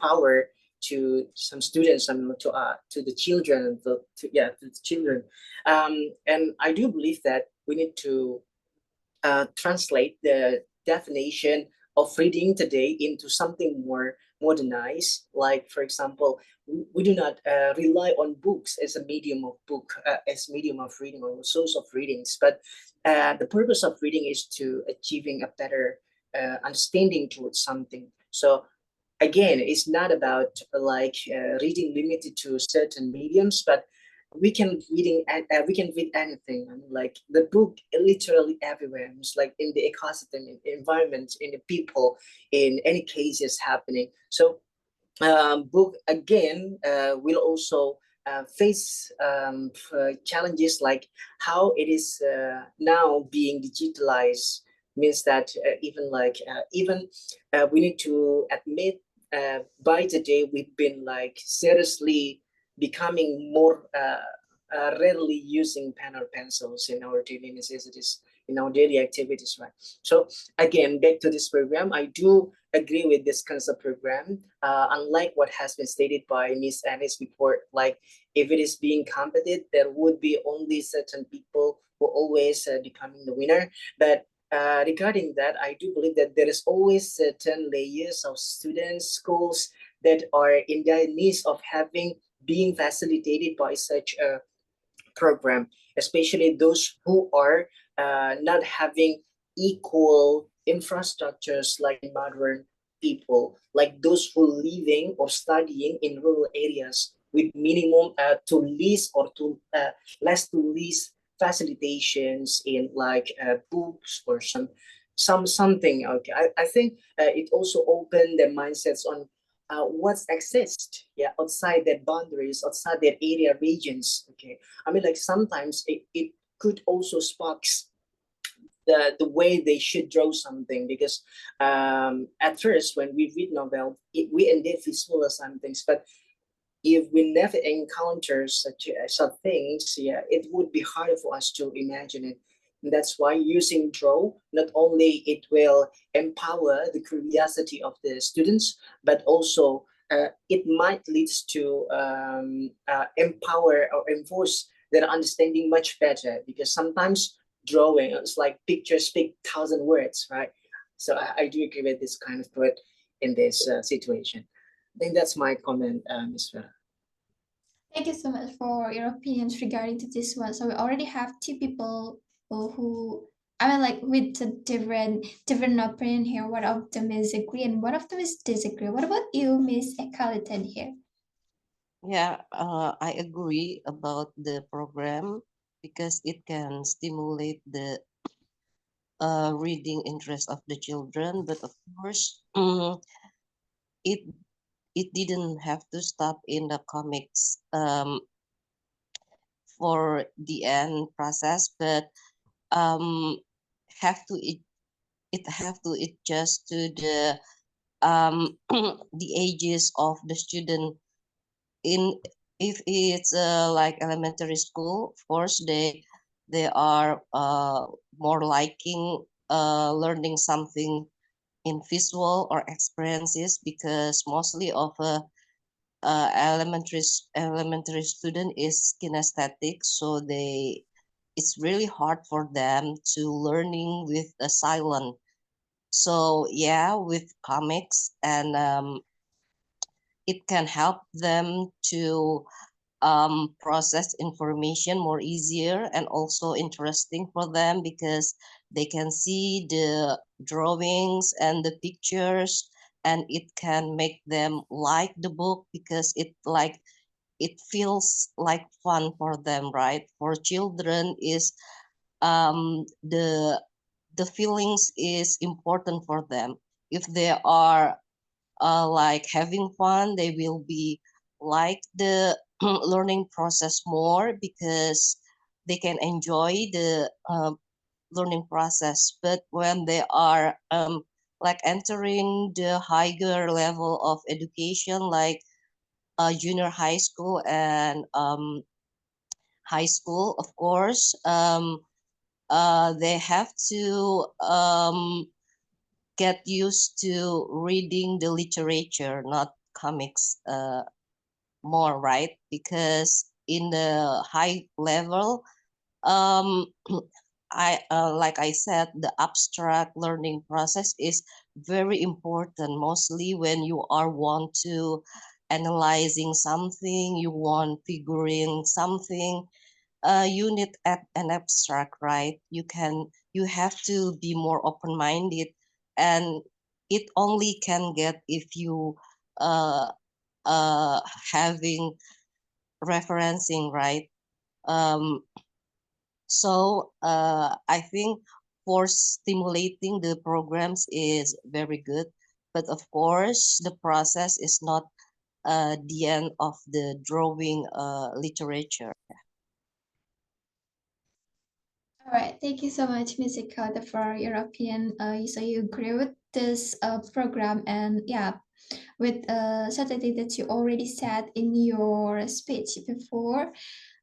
power to some students and to the children, to the children, and I do believe that we need to translate the definition of reading today into something more modernized. Like, for example, we do not rely on books as a medium of as medium of reading or source of readings, but the purpose of reading is to achieving a better understanding towards something. So again, it's not about reading limited to certain mediums, but we can read anything. I mean, like the book literally everywhere. It's like in the ecosystem, in the environment, in the people, in any cases happening. So book again will also face challenges like how it is now being digitalized. Means that even we need to admit by today we've been like seriously becoming more rarely using pen or pencils in our daily necessities, in our daily activities, right? So again, back to this program, I do agree with this concept program. Unlike what has been stated by Miss Annie's report, like if it is being competed, there would be only certain people who always becoming the winner. But regarding that, I do believe that there is always certain layers of students, schools that are in the needs of having being facilitated by such a program, especially those who are not having equal infrastructures like modern people, like those who living or studying in rural areas with minimum to least or to less to least facilitations in like books or something. Okay, I think it also opened their mindsets on what's exist, yeah, outside their boundaries, outside their area regions. Okay, I mean, like sometimes it could also sparks the way they should draw something, because at first when we read novel, we indeed visualize some things, but if we never encounter such things, yeah, it would be harder for us to imagine it. And that's why using draw, not only it will empower the curiosity of the students, but also it might lead to empower or enforce their understanding much better, because sometimes drawing is like pictures speak thousand words, right? So I do agree with this kind of thought in this situation. I think that's my comment, Ms. Vera. Thank you so much for your opinions regarding to this one. So we already have two people who I mean like with a different opinion here. One of them is agree and one of them is disagree. What about you, Miss Carleton here? Yeah, I agree about the program because it can stimulate the reading interest of the children, but of course, it it didn't have to stop in the comics for the end process, but um, have to it have to adjust to the the ages of the student. In if it's like elementary school, of course they are more liking learning something in visual or experiences, because mostly of a elementary student is kinesthetic, so it's really hard for them to learning with a silent. So yeah, with comics, and it can help them to process information more easier and also interesting for them, because they can see the drawings and the pictures, and it can make them like the book, because it feels like fun for them, right? For children is the feelings is important for them. If they are like having fun, they will be like the learning process more, because they can enjoy the learning process. But when they are like entering the higher level of education, like junior high school and high school, of course, they have to get used to reading the literature, not comics, more, right? Because in the high level, um, I like I said, the abstract learning process is very important. Mostly when you are want to analyzing something, you want figuring something, you need an abstract, right? You have to be more open-minded, and it only can get if you uh uh having referencing, right? um so I think for stimulating the programs is very good, but of course the process is not the end of the drawing literature. All right, thank you so much, Ms. Ikata, for your opinion. So you agree with this program, and yeah, with something that you already said in your speech before.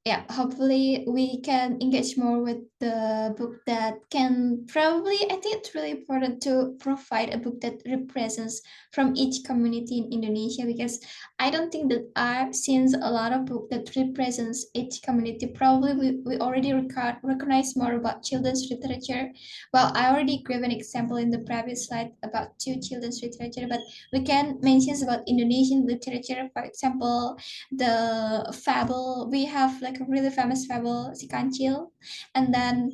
Yeah, hopefully we can engage more with the book that can probably, I think it's really important to provide a book that represents from each community in Indonesia, because I don't think that I've seen a lot of book that represents each community. Probably we already recognize more about children's literature. Well, I already gave an example in the previous slide about two children's literature, but we can mention about Indonesian literature. For example, the fable, we have like a really famous fable, Si Kancil, and then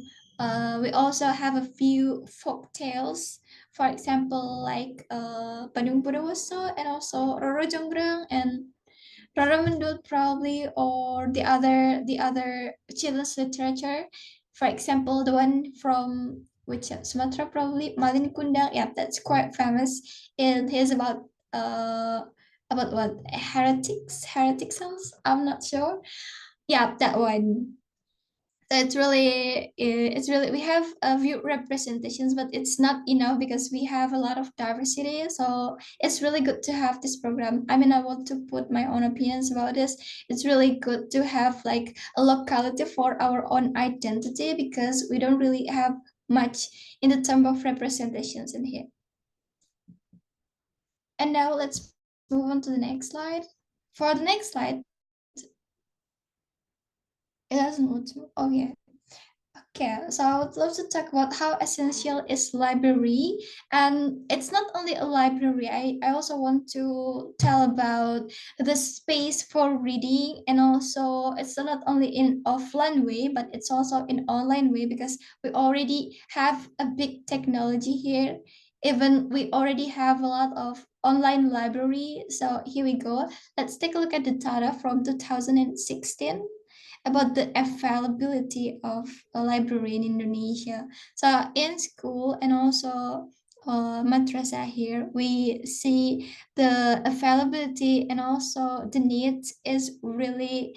we also have a few folk tales, for example, like Bandung Bondowoso, and also Roro Jonggrang and Roro Mendut, probably, or the other children's literature. For example, the one from which Sumatra, probably Malin Kundang. Yeah, that's quite famous. It is about what, heretic songs. I'm not sure. Yeah, that one. So it's really we have a few representations, but it's not enough because we have a lot of diversity. So it's really good to have this program. I mean, I want to put my own opinions about this. It's really good to have like a locality for our own identity, because we don't really have much in the term of representations in here. And now let's move on to the next slide. For the next slide, it doesn't want to. Oh yeah. Okay, so I would love to talk about how essential is library. And it's not only a library. I also want to tell about the space for reading, and also it's not only in offline way, but it's also in online way, because we already have a big technology here. Even we already have a lot of online library. So here we go. Let's take a look at the data from 2016. about the availability of a library in Indonesia. So in school and also madrasah here, we see the availability and also the needs is really,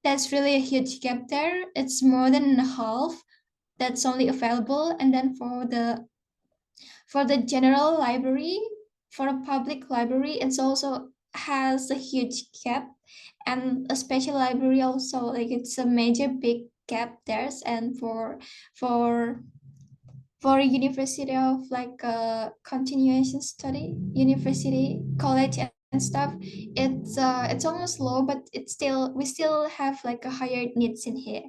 that's really a huge gap there. It's more than half that's only available. And then for the general library, for a public library, it's also has a huge gap, and a special library also, like it's a major big gap there. And for for a university of like a continuation study, university, college and stuff, it's almost low, but it's still, we still have like a higher needs in here.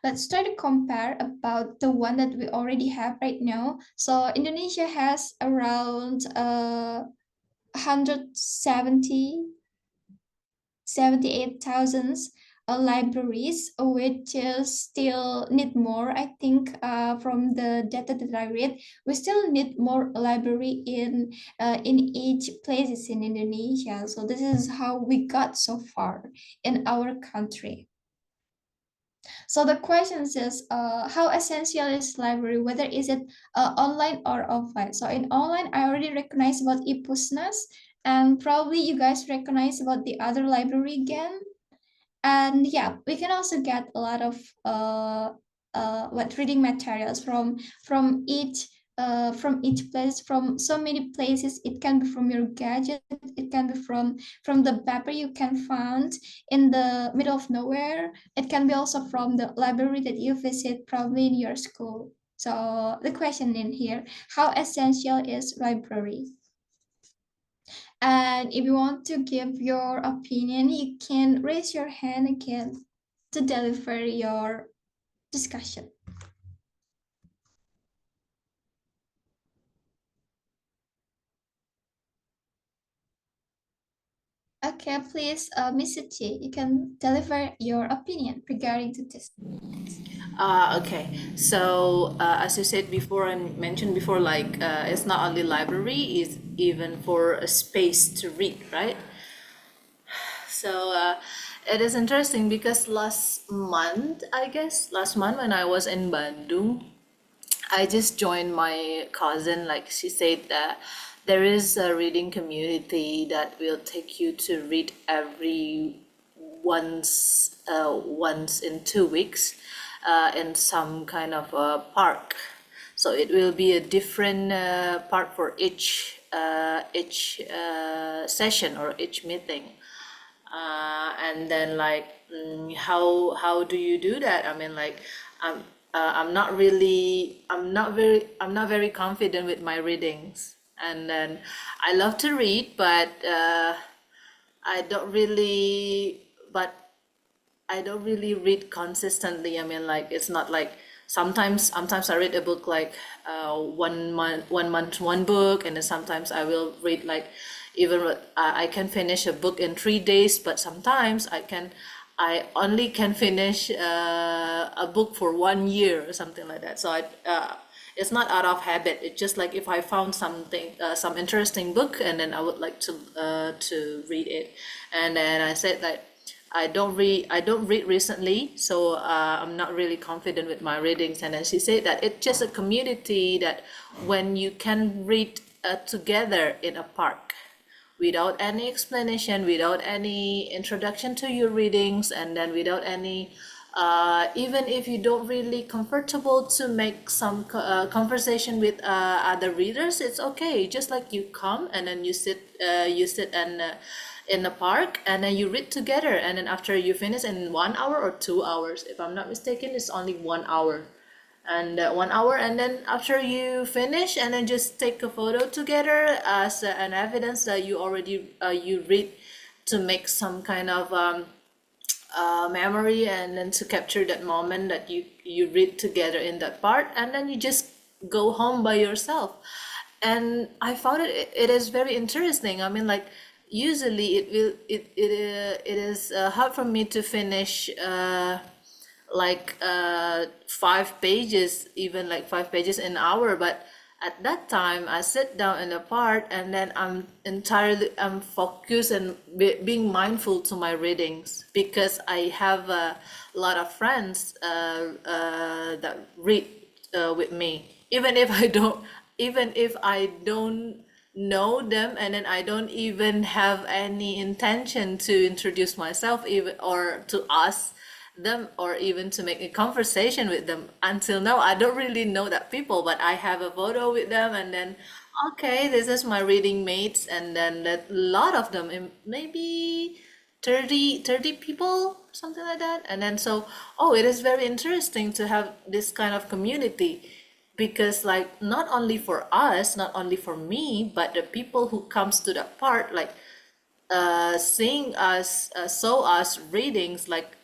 Let's try to compare about the one that we already have right now. So Indonesia has around 170 78,000 libraries, which still need more. I think from the data that I read, we still need more library in each places in Indonesia. So this is how we got so far in our country. So the question is, how essential is library? Whether is it online or offline? So in online, I already recognize about ePusnas, and probably you guys recognize about the other library again. And yeah, we can also get a lot of what reading materials from each place, from so many places. It can be from your gadget, it can be from the paper you can find in the middle of nowhere. It can be also from the library that you visit probably in your school. So the question in here, how essential is library? And if you want to give your opinion, you can raise your hand again to deliver your discussion. Okay, please, Miss Suchi, you can deliver your opinion regarding to this. Okay, so as you said before and mentioned before, like it's not only library, it's even for a space to read, right? So it is interesting because last month, I guess, last month when I was in Bandung, I just joined my cousin. Like she said that there is a reading community that will take you to read every once in 2 weeks in some kind of a park. So it will be a different park for each session or each meeting. And then like how do you do that? I mean, like I'm not really, I'm not very confident with my readings. And then I love to read, but I don't really, but I don't really read consistently. I mean, like it's not like sometimes I read a book like 1 month one book, and then sometimes I will read like I can finish a book in 3 days, but sometimes I only can finish a book for 1 year or something like that. So it's not out of habit. It's just like if I found something, some interesting book, and then I would like to read it. And then I said that I don't read recently, so I'm not really confident with my readings. And then she said that it's just a community that when you can read together in a park without any explanation, without any introduction to your readings, and then without any even if you don't really comfortable to make some conversation with other readers, it's okay. Just like you come and then you sit and in the park, and then you read together, and then after you finish in 1 hour or 2 hours, if I'm not mistaken, it's only 1 hour. And 1 hour, and then after you finish, and then just take a photo together as an evidence that you already you read, to make some kind of memory, and then to capture that moment that you read together in that part, and then you just go home by yourself. And I found it is very interesting. I mean, like usually it is hard for me to finish like 5 pages, even like 5 pages an hour, but at that time I sit down in the park and then I'm focused and being mindful to my readings, because I have a lot of friends that read with me, even if I don't know them, and then I don't even have any intention to introduce myself, even, or to ask them, or even to make a conversation with them. Until now I don't really know that people, but I have a photo with them, and then okay, this is my reading mates, and then that a lot of them, maybe 30 people, something like that. And then so, oh, it is very interesting to have this kind of community, because like not only for us, not only for me, but the people who comes to that part, like seeing us, saw us readings, like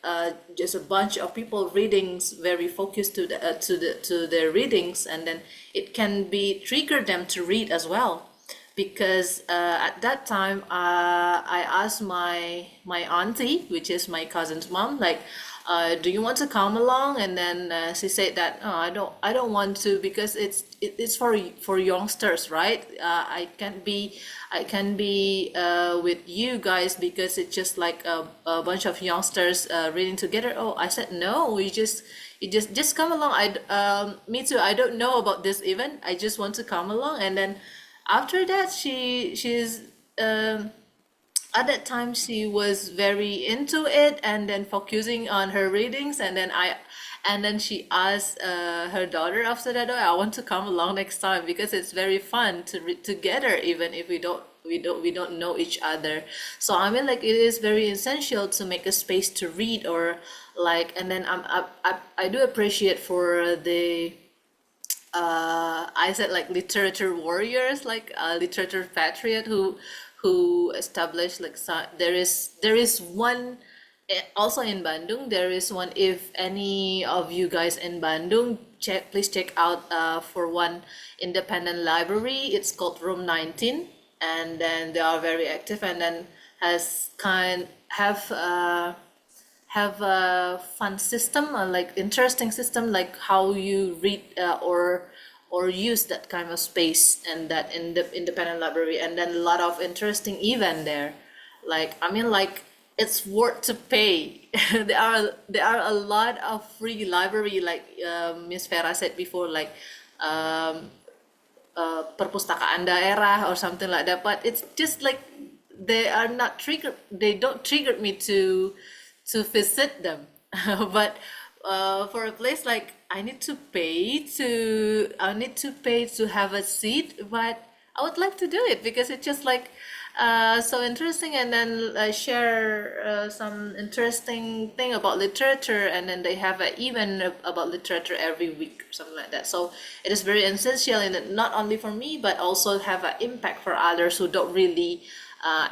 just a bunch of people readings, very focused to to their readings, and then it can be trigger them to read as well. Because at that time I asked my auntie, which is my cousin's mom, like, do you want to come along? And then she said that, oh, I don't want to, because it's for youngsters, right? I can be with you guys, because it's just like a bunch of youngsters reading together. Oh, I said no, you just come along. Me too, I don't know about this event, I just want to come along. And then after that, she's at that time she was very into it, and then focusing on her readings. And then she asked her daughter after that, oh, I want to come along next time, because it's very fun to read together, even if we don't know each other. So I mean, like, it is very essential to make a space to read, or like. And then I do appreciate for the I said, like, literature warriors, like literature patriot, who established, like, there is one, also in Bandung. There is one. If any of you guys in Bandung, please check out for one independent library. It's called Room 19, and then they are very active, and then has kind have a fun system, like interesting system, like how you read or use that kind of space, and that in the independent library. And then a lot of interesting event there, like, I mean, like, it's worth to pay. There are a lot of free library, like Miss Vera said before, like um perpustakaan daerah or something like that. But it's just like they don't trigger me to visit them. But for a place like, I need to pay to have a seat, but I would like to do it, because it's just like so interesting. And then share some interesting thing about literature, and then they have an event about literature every week or something like that. So it is very essential, in it, not only for me, but also have an impact for others who don't really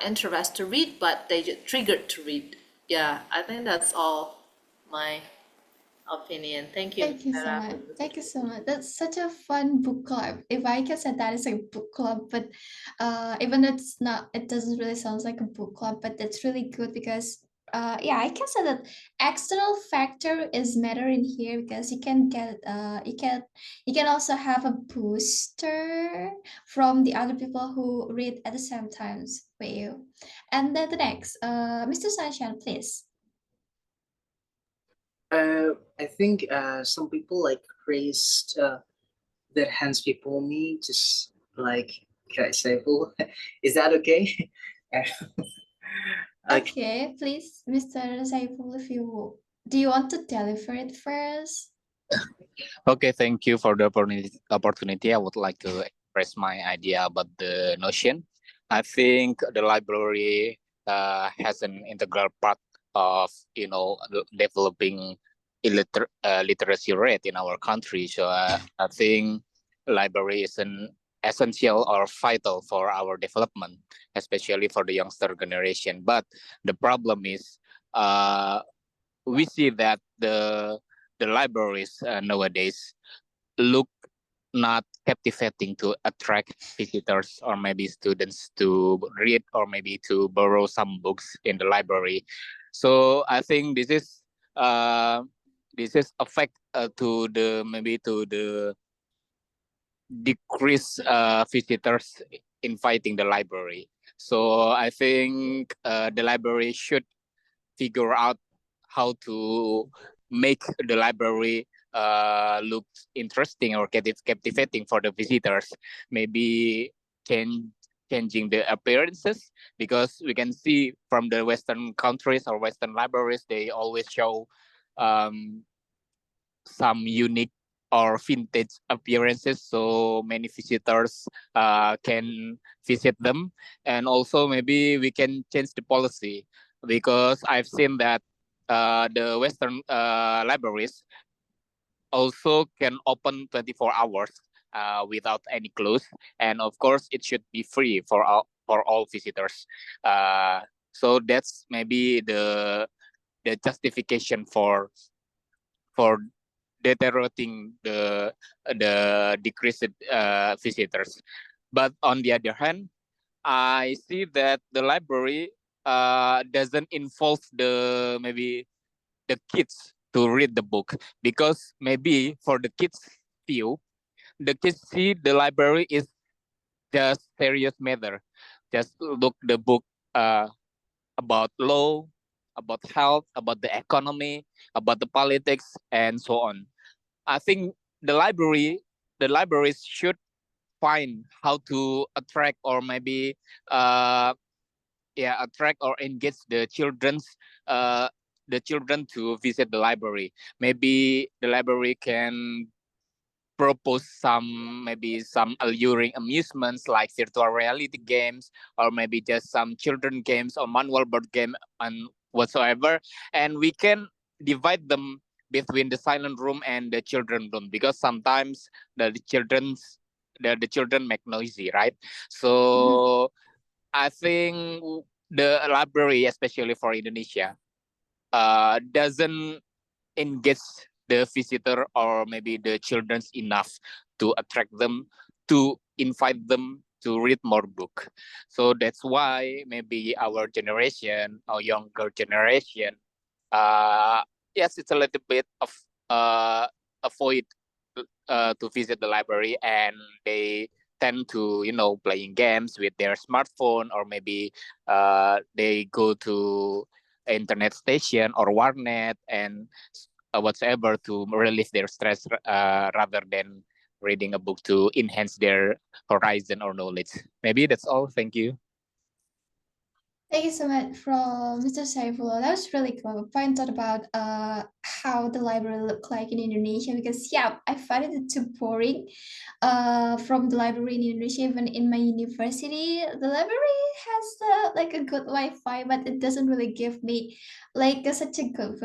interest to read, but they get triggered to read. Yeah, I think that's all my opinion. Thank you, Thank you so Sarah. much. Thank you so much. That's such a fun book club. If I can say that is a book club, but even it's not, it doesn't really sound like a book club, but that's really good, because yeah, I can say that external factor is matter in here, because you can get you can also have a booster from the other people who read at the same times with you. And then the next, Mr. Sunshine, please. I think some people like raised their hands before me, just like Kak Saiful. Is that okay? Okay. Okay, please, Mr. Saiful, if you do you want to deliver it first? Okay, thank you for the opportunity. I would like to express my idea about the notion. I think the library has an integral part of developing literacy rate in our country. So I think library is an essential or vital for our development, especially for the youngster generation. But the problem is, we see that the libraries nowadays look not captivating to attract visitors or maybe students to read or maybe to borrow some books in the library. So I think this is affect to the maybe to the decrease visitors inviting the library. So I think the library should figure out how to make the library look interesting or captivating for the visitors. Maybe changing the appearances, because we can see from the Western countries or Western libraries, they always show um, some unique or vintage appearances, so many visitors can visit them. And also maybe we can change the policy, because I've seen that the Western libraries also can open 24 hours without any close, and of course it should be free for all visitors. So that's maybe the justification for deteriorating the decreased visitors. But on the other hand, I see that the library doesn't involve the maybe the kids to read the book, because maybe for the kids view, the kids see the library is just serious matter, just look the book uh, about law, about health, about the economy, about the politics, and so on. I think the libraries should find how to attract, or maybe uh attract or engage uh the children to visit the library. Maybe the library can propose some alluring amusements like virtual reality games, or maybe just some children games or manual board game and whatsoever. And we can divide them between the silent room and the children room, because sometimes the children make noisy, right? Mhm. So I think the library, especially for Indonesia, doesn't engage the visitor or maybe the children's enough to attract them, to invite them to read more book. So that's why maybe our generation or younger generation, uh yes, it's a little bit of avoid to visit the library, and they tend to playing games with their smartphone, or maybe they go to internet station or warnet and whatsoever to relieve their stress, rather than reading a book to enhance their horizon or knowledge. Maybe that's all. Thank you. Thank you so much from Mr. Saifullah. That was really cool. Pointed about how the library look like in Indonesia, because yeah, I find it too boring. From the library in Indonesia, even in my university, the library has like a good Wi-Fi, but it doesn't really give me like such a good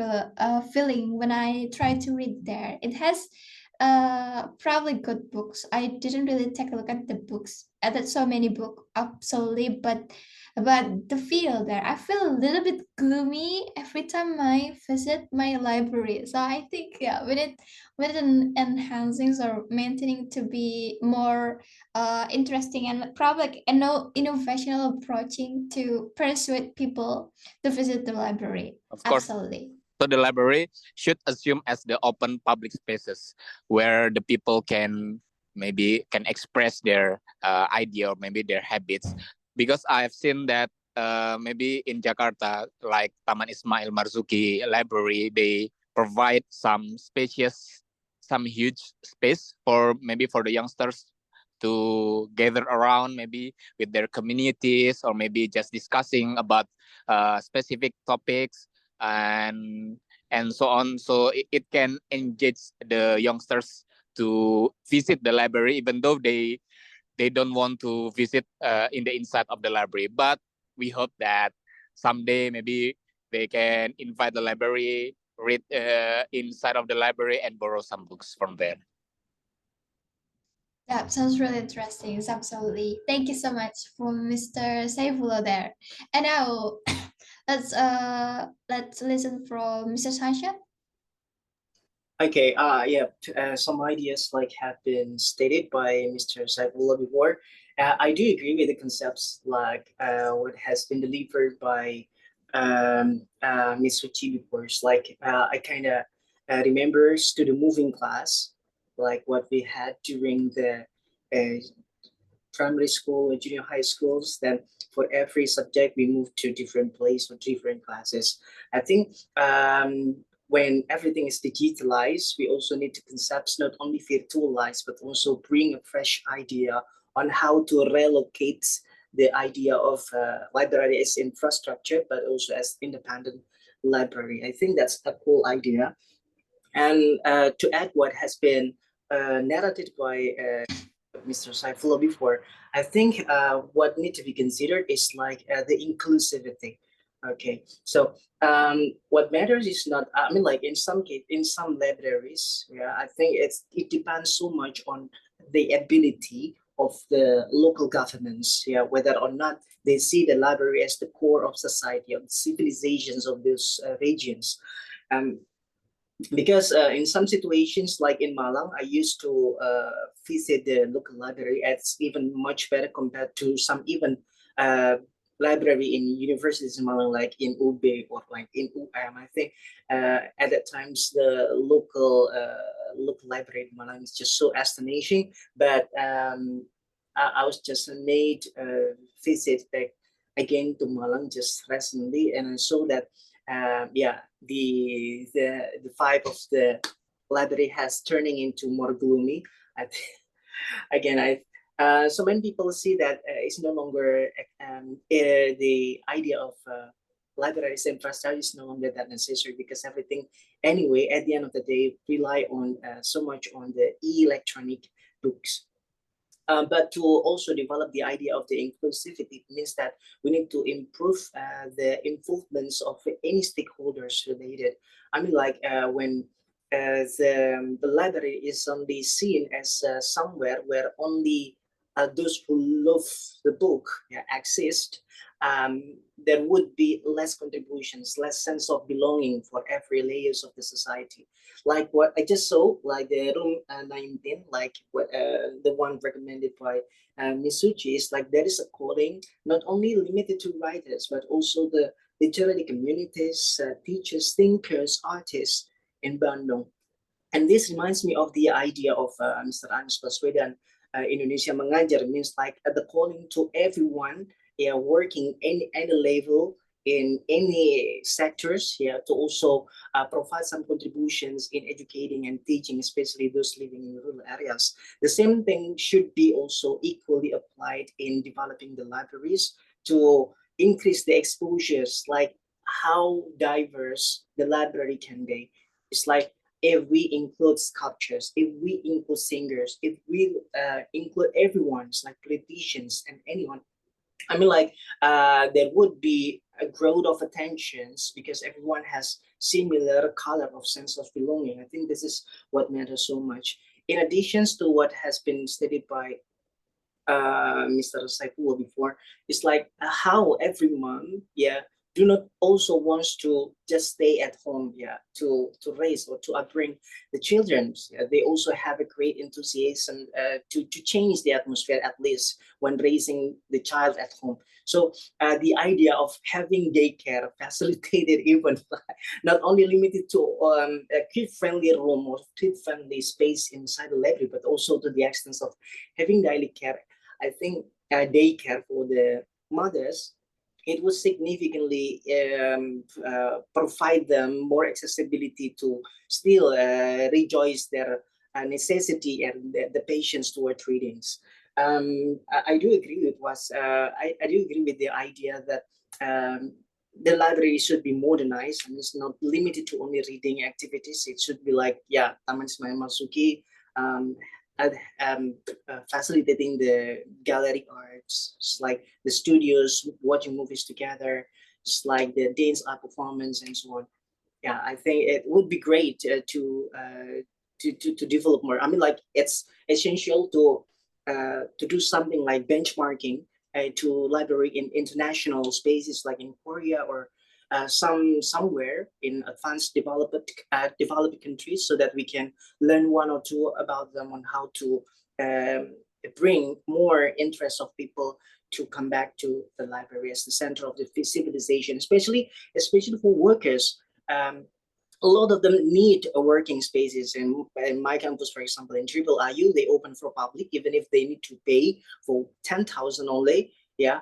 feeling when I try to read there. It has probably good books. I didn't really take a look at the books. There's so many books absolutely, but the feel there, I feel a little bit gloomy every time I visit my library. So I think yeah, with enhancing or maintaining to be more interesting, and probably like innovational approaching to persuade people to visit the library. Of course. Absolutely. So the library should assume as the open public spaces where the people can express their idea or maybe their habits. Because I've seen that maybe in Jakarta, like Taman Ismail Marzuki Library, they provide some huge space for maybe for the youngsters to gather around, maybe with their communities, or maybe just discussing about specific topics, and so on. So it can engage the youngsters to visit the library, even though they don't want to visit in the inside of the library. But we hope that someday maybe they can invite the library, read inside of the library, and borrow some books from there. That sounds really interesting. It's absolutely. Thank you so much for Mr. Saifullah there. And now let's listen from Mr. Sasha. Okay, yeah, some ideas like have been stated by Mr. Saifullah before. I do agree with the concepts like what has been delivered by Ms. Suchi before. It's like I kind of remember student moving class, like what we had during the primary school or junior high schools, then for every subject we move to different place or different classes. I think when everything is digitalized, we also need to concept not only virtualize but also bring a fresh idea on how to relocate the idea of library as infrastructure, but also as independent library. I think that's a cool idea. And to add what has been narrated by Mr. Saifullah before, I think what need to be considered is like the inclusivity. Okay, so what matters is not. I mean, like in some case, in some libraries, yeah, I think it depends so much on the ability of the local governments, yeah, whether or not they see the library as the core of society, of the civilizations of those regions. Um, because in some situations like in Malang, I used to visit the local library. It's even much better compared to some even library in universities in Malang, like in UB or like in UM. I think at that times the local library in Malang is just so astonishing. But I was just made visit back again to Malang just recently, and I saw that yeah, the vibe of the library has turning into more gloomy. I again, so many people see that it's no longer the idea of libraries infrastructure is no longer that necessary, because everything anyway at the end of the day rely on so much on the electronic books. But to also develop the idea of the inclusivity means that we need to improve the involvements of any stakeholders related. I mean, like when the library is only seen as somewhere where only those who love the book, yeah, exist, there would be less contributions, less sense of belonging for every layers of the society. Like what I just saw, like the room 19, like what the one recommended by Misuchi, is like there is a calling not only limited to writers, but also the literary communities, teachers, thinkers, artists in Bandung. And this reminds me of the idea of Mr. Anies Baswedan, Indonesia Mengajar, means like the calling to everyone, yeah, working any level in any sectors, yeah, to also provide some contributions in educating and teaching, especially those living in rural areas. The same thing should be also equally applied in developing the libraries to increase the exposures, like how diverse the library can be. It's like if we include sculptures, if we include singers, if we include everyone's like politicians and anyone, I mean, like there would be a growth of attentions because everyone has similar color of sense of belonging. I think this is what matters so much. In addition to what has been stated by Mr. Saifullah before, it's like how every month, yeah, do not also wants to just stay at home, yeah, to raise or to upbring the children. Yeah, they also have a great enthusiasm to change the atmosphere, at least when raising the child at home. So the idea of having daycare facilitated, even not only limited to a kid-friendly room or kid-friendly space inside the library, but also to the extent of having daily care. I think daycare for the mothers, it will significantly provide them more accessibility to still rejoice their necessity and the patience toward readings. I do agree with what I do agree with the idea that the library should be modernized and it's not limited to only reading activities. It should be like, yeah, Taman Ismail Marzuki, facilitating the gallery arts, it's like the studios watching movies together, it's like the dance art performance and so on. Yeah, I think it would be great to develop more. I mean, like it's essential to do something like benchmarking to library in international spaces like in Korea or somewhere in advanced developed countries, so that we can learn one or two about them on how to bring more interest of people to come back to the library as the center of the civilization, especially for workers. a lot of them need a working spaces. And in my campus, for example, in Triple IU, they open for public, even if they need to pay for 10,000 only. Yeah,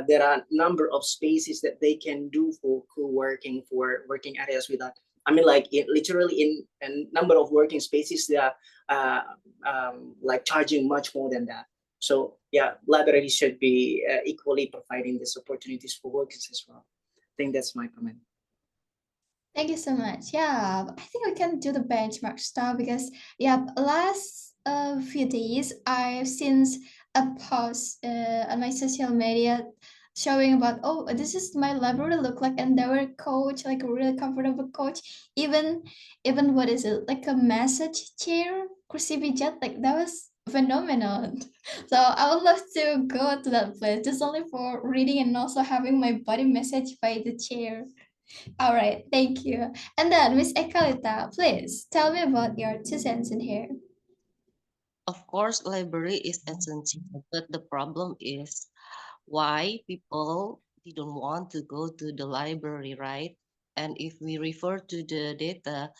there are a number of spaces that they can do for co-working, for working areas without. I mean, like literally in a number of working spaces, they are like charging much more than that. So yeah, libraries should be equally providing these opportunities for workers as well. I think that's my comment. Thank you so much. Yeah, I think we can do the benchmark stuff because yeah, last few days I've seen a post on my social media showing about, oh, this is my library look like, and there were coach, like a really comfortable coach, even what is it, like a massage chair, kursi pijat, like that was phenomenal. So I would love to go to that place just only for reading and also having my body massaged by the chair. All right, thank you. And then Miss Ekalita, please tell me about your 2 cents in here. Of course, library is essential, but the problem is why people didn't want to go to the library, right? And if we refer to the data,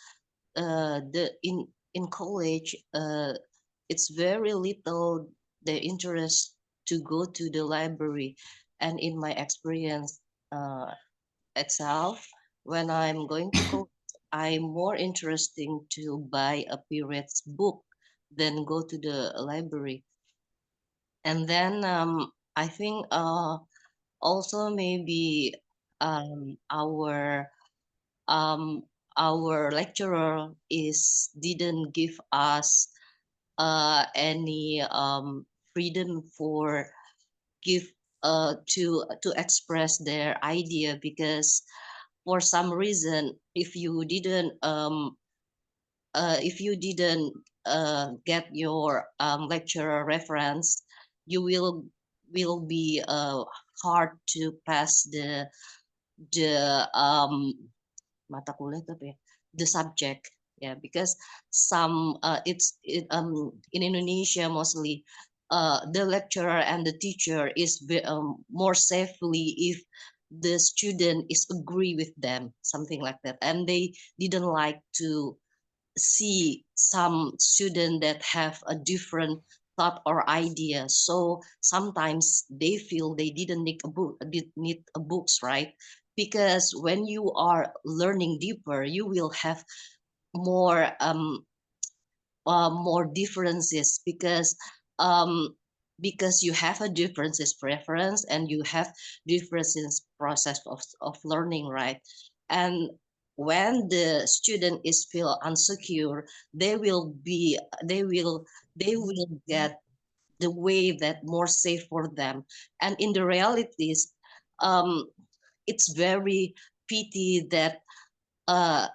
the in college, it's very little the interest to go to the library. And in my experience itself, when I'm going to college, I'm more interesting to buy a period's book than go to the library. And then I think also maybe our um, our lecturer is didn't give us any freedom for give to express their idea, because for some reason if you didn't get your lecturer reference, you will be hard to pass the mata kuliah itu apa ya? The subject, yeah, because some in Indonesia mostly the lecturer and the teacher is more safely if the student is agree with them, something like that, and they didn't like to see some student that have a different thought or idea. So sometimes they feel they didn't need a books, right? Because when you are learning deeper, you will have more more differences, because you have a differences preference and you have differences process of learning, right? And when the student is feel insecure, they will get the way that more safe for them. And in the realities, um it's very pity that the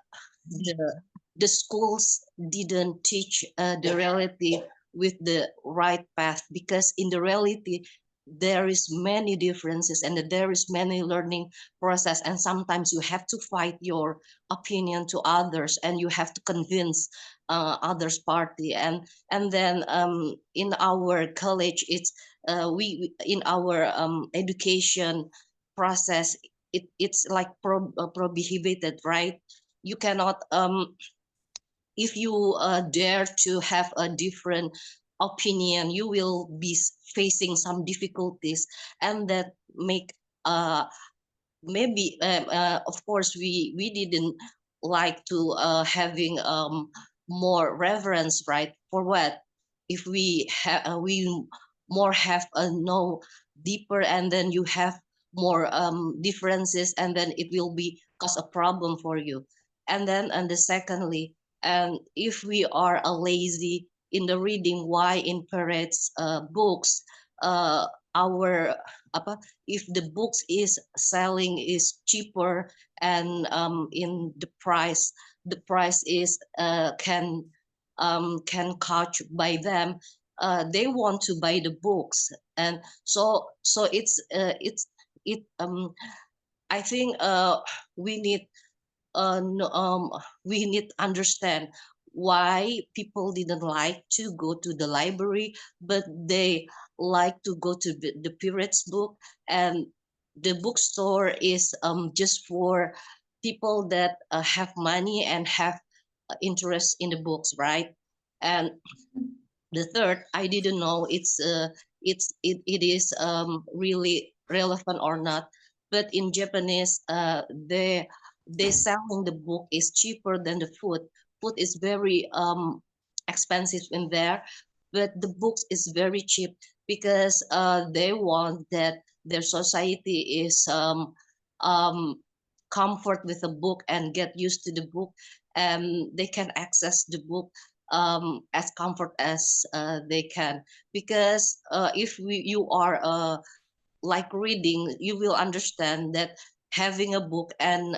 the schools didn't teach the reality with the right path, because in the reality there is many differences and there is many learning process, and sometimes you have to fight your opinion to others and you have to convince others party. And then in our college, it's we in our education process, it's like prohibited, right? You cannot if you dare to have a different opinion, you will be facing some difficulties, and that make maybe of course we didn't like to having more reverence, right? For what if we more have a know deeper, and then you have more differences, and then it will be cause a problem for you. And the secondly, and if we are a lazy in the reading, why in parents books our apa, if the books is selling is cheaper, and in the price is can catch by them, they want to buy the books. And so it I think we need we need to understand why people didn't like to go to the library, but they like to go to the periods book. And the bookstore is just for people that have money and have interest in the books, right? And the third, I didn't know it is really relevant or not. But in Japanese, they selling the book is cheaper than the food. Food is very expensive in there, but the books is very cheap because they want that their society is comfort with a book and get used to the book, and they can access the book as comfort as they can. Because if you are like reading, you will understand that having a book and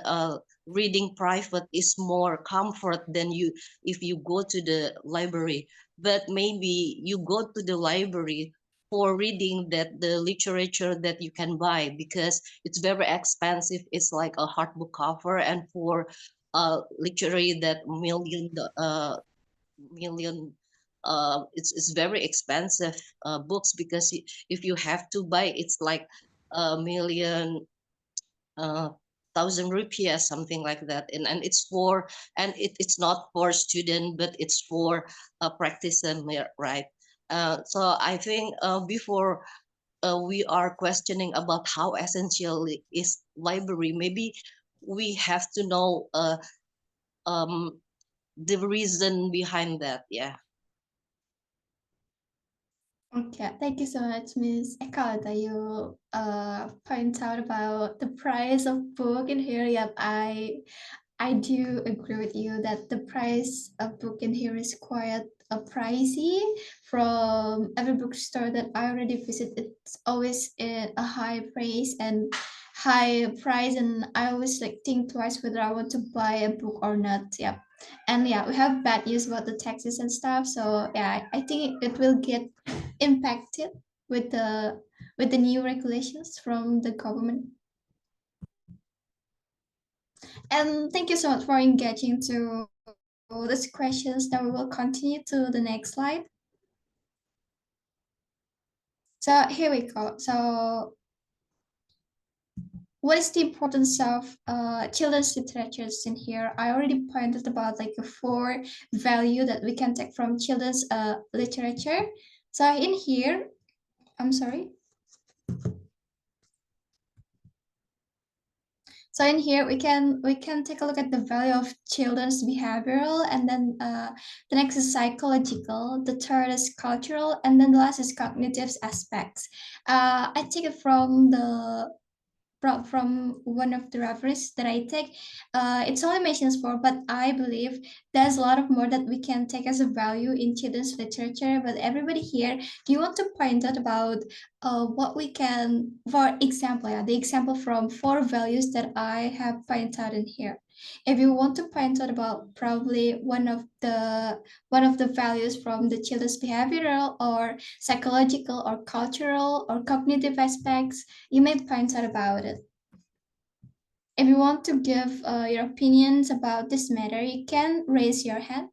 reading private is more comfort than you if you go to the library. But maybe you go to the library for reading that the literature that you can buy, because it's very expensive. It's like a hard book cover, and for literary that million it's very expensive books, because if you have to buy, it's like a million uh, thousand rupees, something like that. And it's for, and it's not for student, but it's for a practitioner, right? So I think before we are questioning about how essential is library, maybe we have to know um, the reason behind that. Yeah. Okay, thank you so much, Miss Eka, that you point out about the price of book in here. Yep, I do agree with you that the price of book in here is quite pricey. From every bookstore that I already visit, it's always in a high price and high price, and I always like think twice whether I want to buy a book or not. Yep. And yeah, we have bad news about the taxes and stuff. So yeah, I think it will get impacted with the new regulations from the government. And thank you so much for engaging to these questions. Now we will continue to the next slide. So here we go. So what is the importance of children's literatures in here? I already pointed about like 4 value that we can take from children's literature. So in here, I'm sorry. So in here we can take a look at the value of children's behavioral, and then the next is psychological, the third is cultural, and then the last is cognitive aspects. I take it from from one of the references that I take. It's only mentions 4, but I believe there's a lot of more that we can take as a value in children's literature. But everybody here, do you want to point out about what we can, for example, yeah, the example from 4 values that I have pointed out in here. If you want to point out about probably one of the values from the children's behavioral or psychological or cultural or cognitive aspects, you may point out about it. If you want to give your opinions about this matter, you can raise your hand.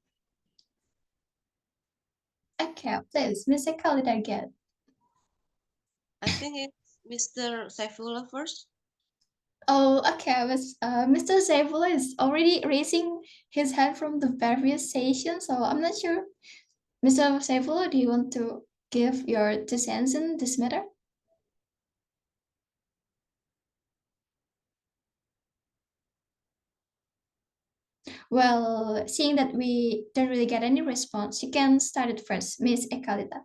Okay, please, Mr. Khalid again. I think it's Mr. Saifullah first. Oh, okay. Mr. Saifullah is already raising his hand from the previous session, so I'm not sure. Mr. Saifullah, do you want to give your 2 cents in this matter? Well, seeing that we don't really get any response, you can start it first, Miss Ekalita.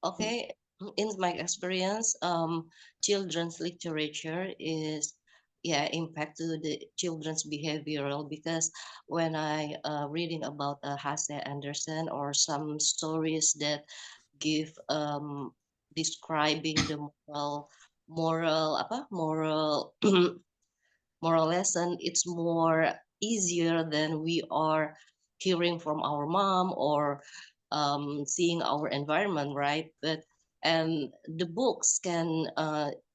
Okay, in my experience, children's literature is, yeah, impact to the children's behavioral, because when I reading about Hasse Anderson or some stories that give describing the moral moral lesson, it's more easier than we are hearing from our mom or seeing our environment, right? But and the books can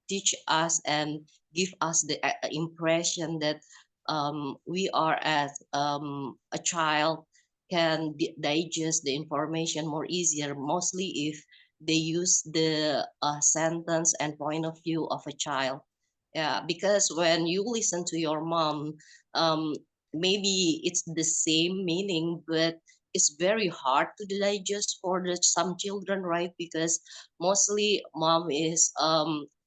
teach us and give us the impression that we are as a child can digest the information more easier, mostly if they use the sentence and point of view of a child. Yeah, because when you listen to your mom, um, maybe it's the same meaning, but it's very hard to digest for some children, right? Because mostly mom is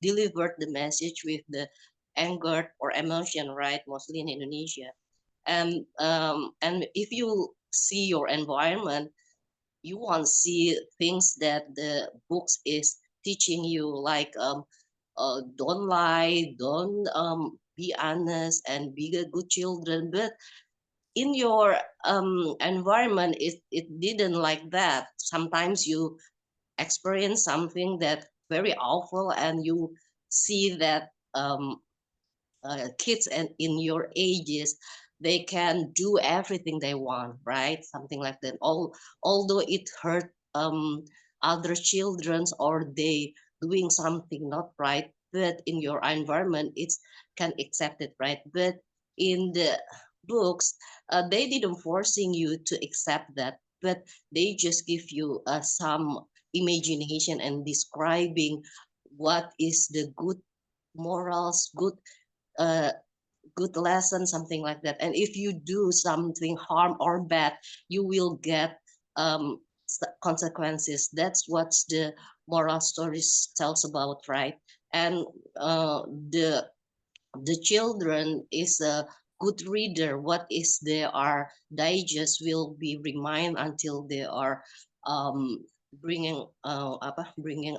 delivered the message with the anger or emotion, right? Mostly in Indonesia, and if you see your environment, you won't see things that the books is teaching you, like don't lie, don't be honest, and be a good children. But in your environment, it didn't like that. Sometimes you experience something that very awful, and you see that kids and in your ages, they can do everything they want, right? Something like that. Although it hurt other children's, or they doing something not right, but in your environment it's can accept it, right? But in the books, they didn't forcing you to accept that, but they just give you some imagination and describing what is the good morals, uh, good lesson, something like that. And if you do something harm or bad, you will get consequences. That's what the moral stories tells about, right? And the the children is a good reader. What is they are digest will be remind until they are bringing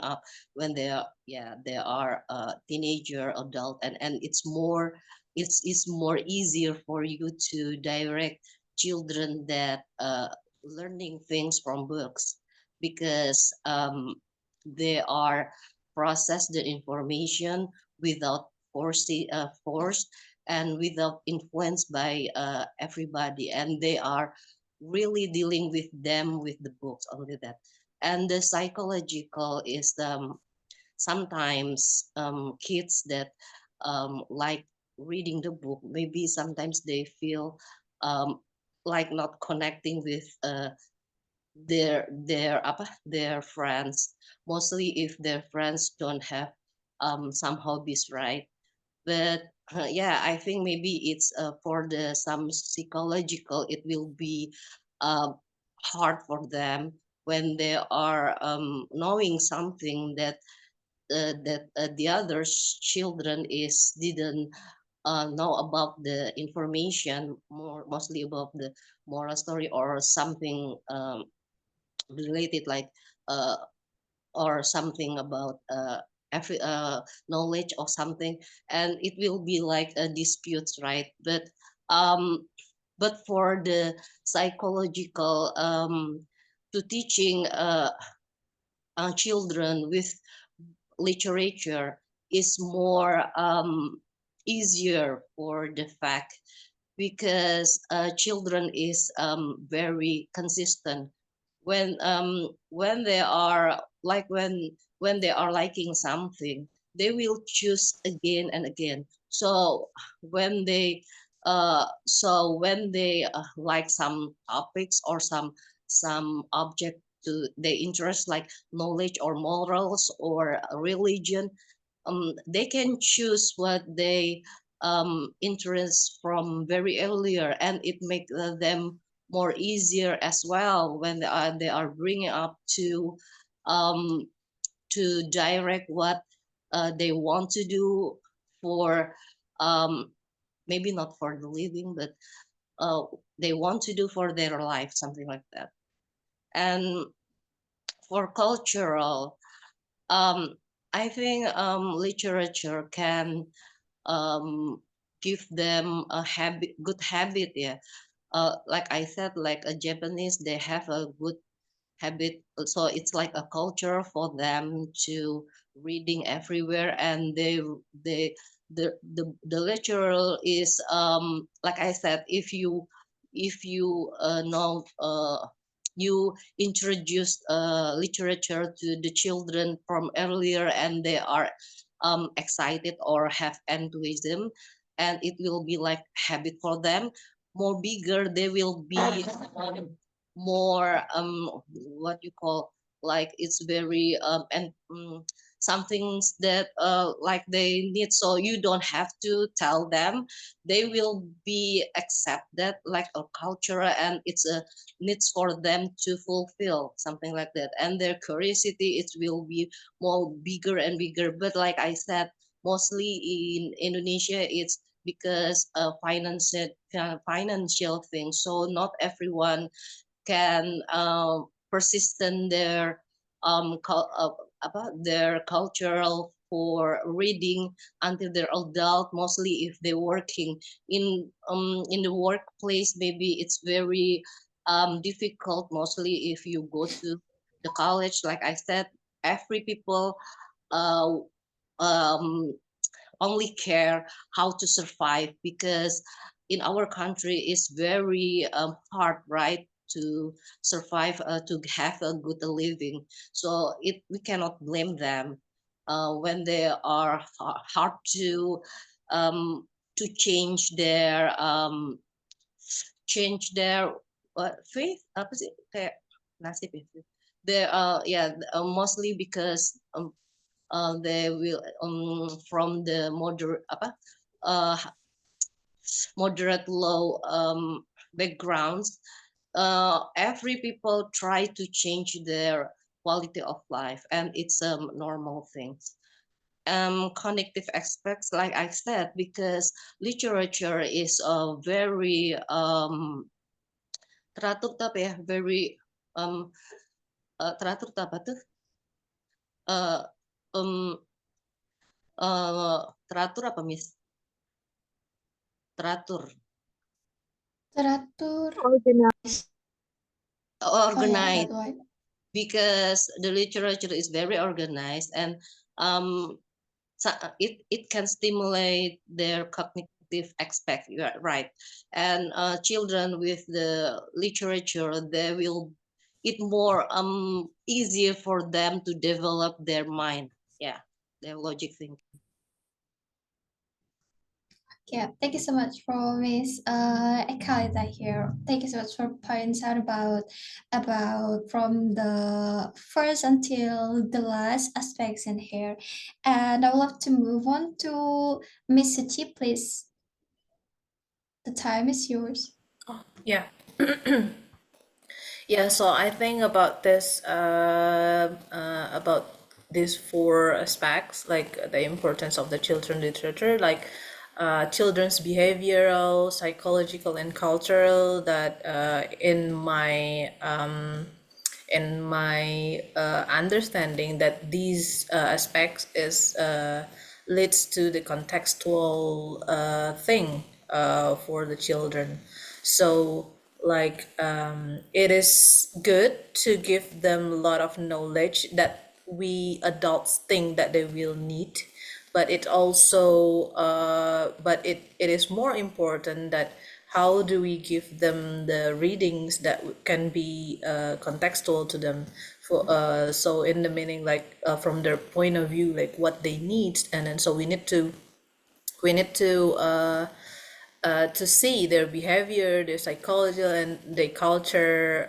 up, when they are, yeah, they are a teenager, adult, and it's more easier for you to direct children that learning things from books, because they are process the information without forced and without influenced by everybody, and they are really dealing with them with the books, only that. And the psychological is sometimes kids that like reading the book, maybe sometimes they feel um, like not connecting with their friends, mostly if their friends don't have some hobbies, right? But yeah, I think maybe it's for the some psychological, it will be uh, hard for them when they are knowing something that the other children is didn't know about the information, more mostly about the moral story or something related, like uh, or something about every knowledge or something, and it will be like a dispute, right? Um but for the psychological to teaching children with literature is more easier for the fact, because children is very consistent when they are like when they are liking something, they will choose again and again. So when they like some topics or some object to their interest, like knowledge or morals or religion, they can choose what they interest from very earlier, and it make them more easier as well when they are bringing up um, to direct what they want to do for um, maybe not for the living, but uh, they want to do for their life, something like that. And for cultural, um, I think literature can um, give them a good habit. Yeah, like I said, like a Japanese, they have a good habit. So it's like a culture for them to reading everywhere, and they the lecturer is like I said, if you know you introduce literature to the children from earlier, and they are excited or have enthusiasm, and it will be like habit for them. More bigger, they will be more what you call, like it's very and some things that like they need, so you don't have to tell them, they will be accept that like a culture, and it's a needs for them to fulfill something like that, and their curiosity it will be more bigger and bigger. But like I said, mostly in Indonesia it's because financial thing, so not everyone can persistent their about their cultural for reading until they're adult. Mostly if they're working in the workplace, maybe it's very difficult. Mostly if you go to the college, like I said, every people uh, um, only care how to survive, because in our country it's very hard, right, to survive, to have a good living. So we cannot blame them when they are hard to change their faith, apa sih, kayak nasib ya, they yeah, mostly because they will from the uh, moderate low backgrounds. Every people try to change their quality of life, and it's a normal thing. Cognitive aspects, like I said, because literature is a very teratur tapi ya, very teratur apa tuh, uh, um, teratur apa Miss? Teratur. Teratur. Organized. Oh, yeah, Organized, that one. because the literature is very organized, and it can stimulate their cognitive aspect. You are right, and children with the literature, they will it more easier for them to develop their mind. Yeah, their logic thinking. Yeah, thank you so much for Miss Ekalita here. Thank you so much for points out about from the first until the last aspects in here. And I would love to move on to Miss Suchi, please. The time is yours. Yeah. Yeah, so I think about this about these four aspects, like the importance of the children literature, like children's behavioral, psychological, and cultural. That in my understanding, that these aspects is leads to the contextual thing for the children. So like it is good to give them a lot of knowledge that we adults think that they will need, but it also it is more important that how do we give them the readings that can be contextual to them, for so in the meaning, like from their point of view, like what they need. And then so we need to see their behavior, their psychology, and their culture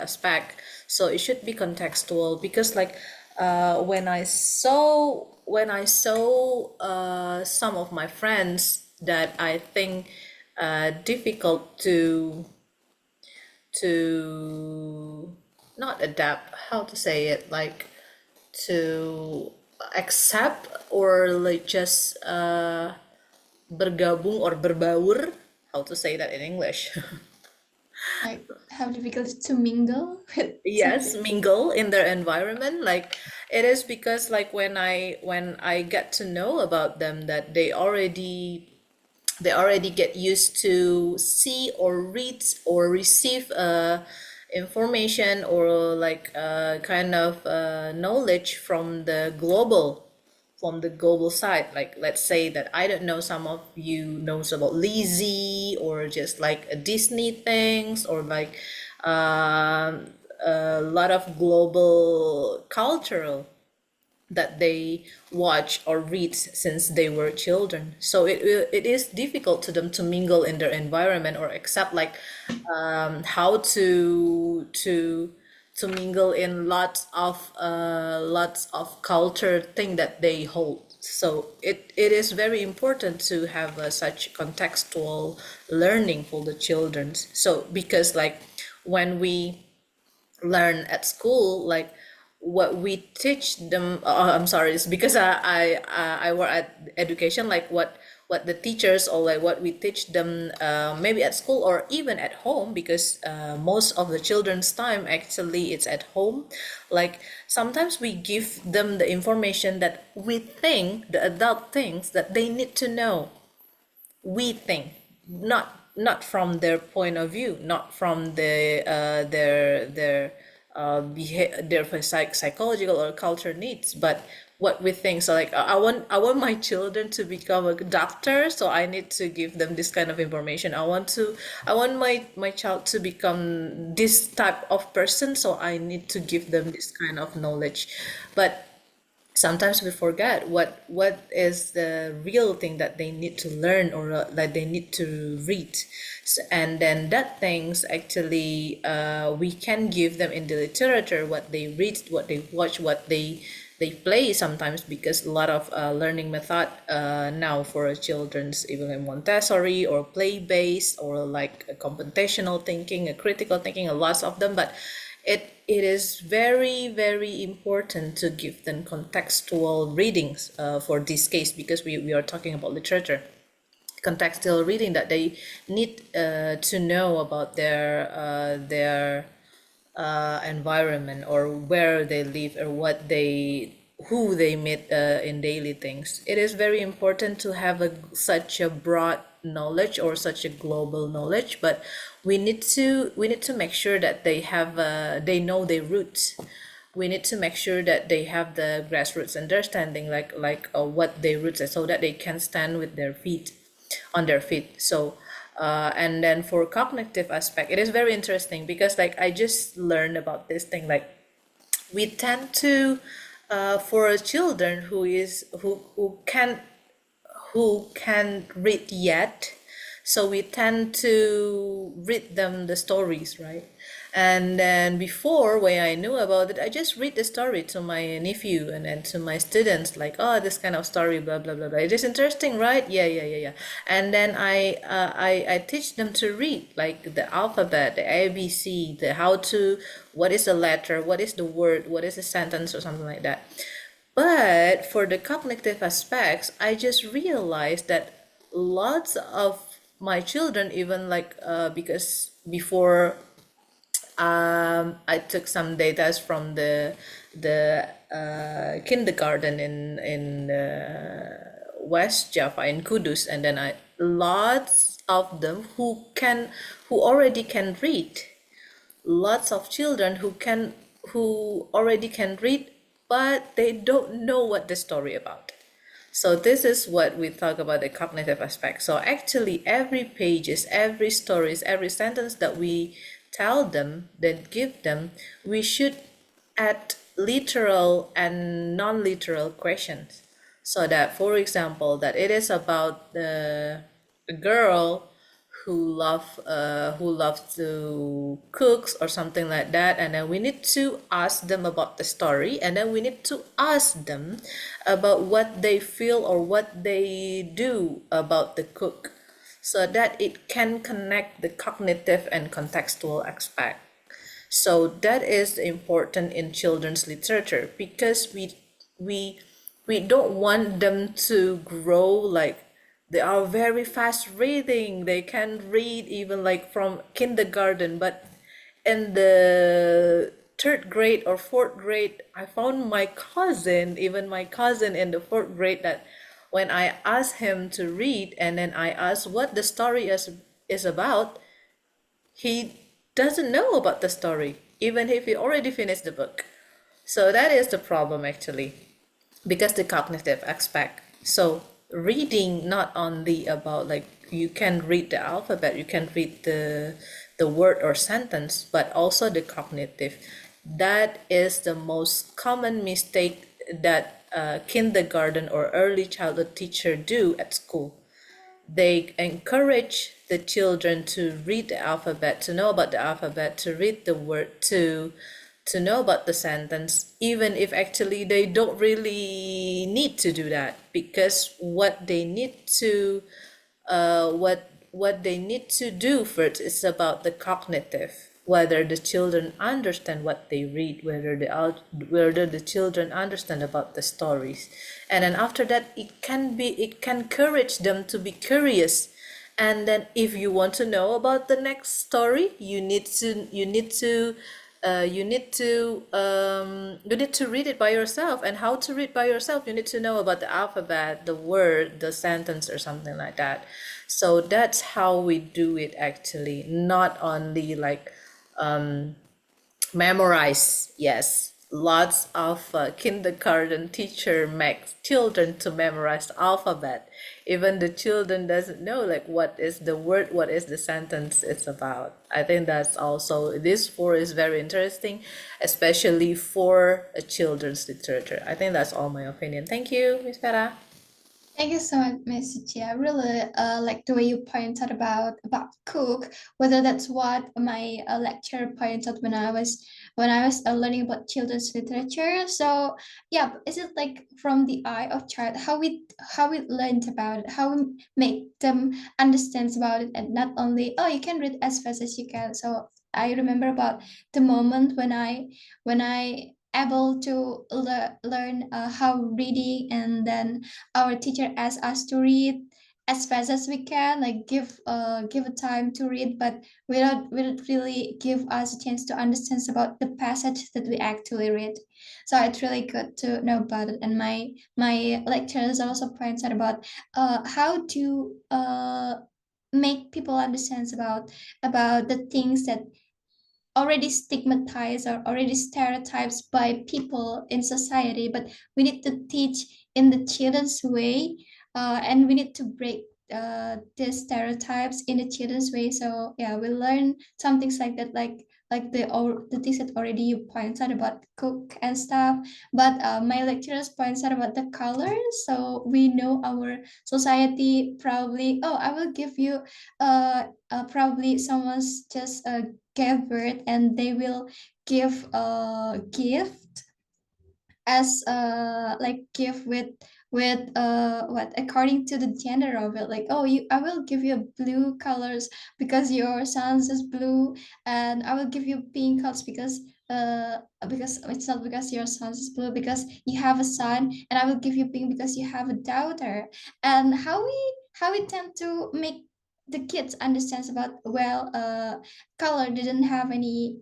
aspect. So it should be contextual, because like when I saw some of my friends that I think difficult to not adapt, how to say it, like to accept, or like just bergabung or berbaur, how to say that in English? Like how difficult to mingle with Yes, something. mingle in their environment. Like it is because like when I get to know about them, that they already get used to see or read or receive information, or like kind of knowledge from the global side. Like let's say that, I don't know, some of you knows about Lizzie, or just like Disney things, or like a lot of global cultural that they watch or read since they were children. So it is difficult to them to mingle in their environment, or accept like how to to mingle in lots of culture thing that they hold. So it is very important to have such contextual learning for the children. So because like when we learn at school, like what we teach them, I'm sorry, it's because I work at education, like what the teachers or like what we teach them, maybe at school or even at home, because most of the children's time actually it's at home. Like sometimes we give them the information that we think the adult thinks that they need to know. We think, not from their point of view, not from their psychological or culture needs, but what we think. So like I want my children to become a doctor, so I need to give them this kind of information. I want my child to become this type of person, so I need to give them this kind of knowledge. But sometimes we forget what is the real thing that they need to learn, or that they need to read. And then that things actually we can give them in the literature, what they read, what they watch, what they play sometimes, because a lot of learning method now for children's, even in Montessori or play based, or like a computational thinking, a critical thinking, a lots of them. But it is very, very important to give them contextual readings for this case, because we are talking about literature. Contextual reading that they need to know about their environment, or where they live, or who they meet in daily things. It is very important to have such a broad knowledge or such a global knowledge, but we need to make sure that they know their roots. We need to make sure that they have the grassroots understanding, like what their roots are, so that they can stand with their feet on their feet. So and then for cognitive aspect, it is very interesting, because like I just learned about this thing. Like we tend to for children who can read yet, so we tend to read them the stories, right? And then before, when I knew about it, I just read the story to my nephew and then to my students, like, oh, this kind of story, blah blah blah blah. It is interesting, right? Yeah. And then I teach them to read, like the alphabet, the ABC, what is a letter, what is the word, what is a sentence, or something like that. But for the cognitive aspects, I just realized that lots of my children, even like because before I took some data from the kindergarten in West Java in Kudus, and then lots of them who already can read. Lots of children who already can read, but they don't know what the story about. So this is what we talk about, the cognitive aspect. So actually every pages, every stories, every sentence that we tell them, that give them, we should add literal and non-literal questions. So that, for example, that it is about the girl who loves to cook or something like that, and then we need to ask them about the story, and then we need to ask them about what they feel or what they do about the cook, so that it can connect the cognitive and contextual aspect. So that is important in children's literature, because we don't want them to grow like they are very fast reading. They can read even like from kindergarten, but in the third grade or fourth grade, I found my cousin in the fourth grade, that when I asked him to read, and then I asked what the story is about, he doesn't know about the story, even if he already finished the book. So that is the problem actually, because the cognitive aspect. So reading not only about like you can read the alphabet, you can read the word or sentence, but also the cognitive. That is the most common mistake that kindergarten or early childhood teacher do at school. They encourage the children to read the alphabet, to know about the alphabet, to read the word, to to know about the sentence, even if actually they don't really need to do that, because what they need to what they need to do first is about the cognitive, whether the children understand what they read, whether the children understand about the stories, and then after that it can encourage them to be curious. And then if you want to know about the next story, you need to read it by yourself. And how to read by yourself, you need to know about the alphabet, the word, the sentence, or something like that. So that's how we do it actually, not only like memorize. Yes, lots of kindergarten teacher makes children to memorize the alphabet. Even the children doesn't know like what is the word, what is the sentence it's about. I think that's also, this 4 is very interesting, especially for a children's literature. I think that's all my opinion. Thank you, Miss Vera. Thank you so much, Miss Suchi. I really like the way you pointed about cook. Whether that's what my lecturer pointed when I was learning about children's literature. So yeah, is it like from the eye of child, how we learned about it, how we make them understand about it, and not only, oh, you can read as fast as you can. So I remember about the moment when I able to learn how reading, and then our teacher asked us to read as fast as we can, like give a time to read, but without really give us a chance to understand about the passage that we actually read. So it's really good to know about it. And my lecturers also pointed about how to make people understand about the things that already stigmatized or already stereotypes by people in society, but we need to teach in the children's way, and we need to break these stereotypes in the children's way. So yeah, we learn some things like that, like the things that already you pointed out about cook and stuff. But my lecturers points out about the colors, so we know our society probably, oh, I will give you probably someone's just gave birth, and they will give a gift as like gift with what according to the gender of it, like, oh, I will give you blue colors because your son's is blue, and I will give you pink colors because it's not because your son's is blue, because you have a son, and I will give you pink because you have a daughter. And how we tend to make the kids understands about, well, color didn't have any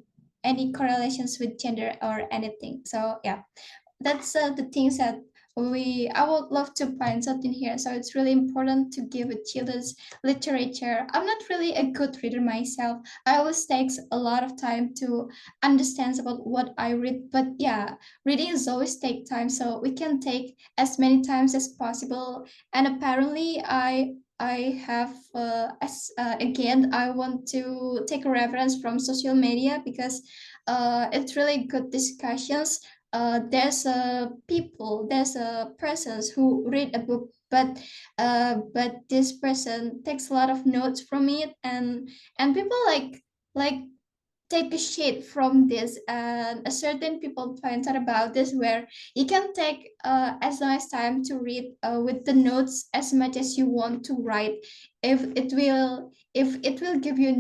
correlations with gender or anything. So yeah, that's the things that I would love to point out in here. So it's really important to give a children's literature. I'm not really a good reader myself. I always takes a lot of time to understand about what I read. But yeah, reading is always take time, so we can take as many times as possible. And apparently, I have as again, I want to take a reference from social media, because it's really good discussions. There's a persons who read a book, but this person takes a lot of notes from it, and people like take a shit from this. And a certain people point out about this, where you can take as much time to read with the notes as much as you want to write. If it will give you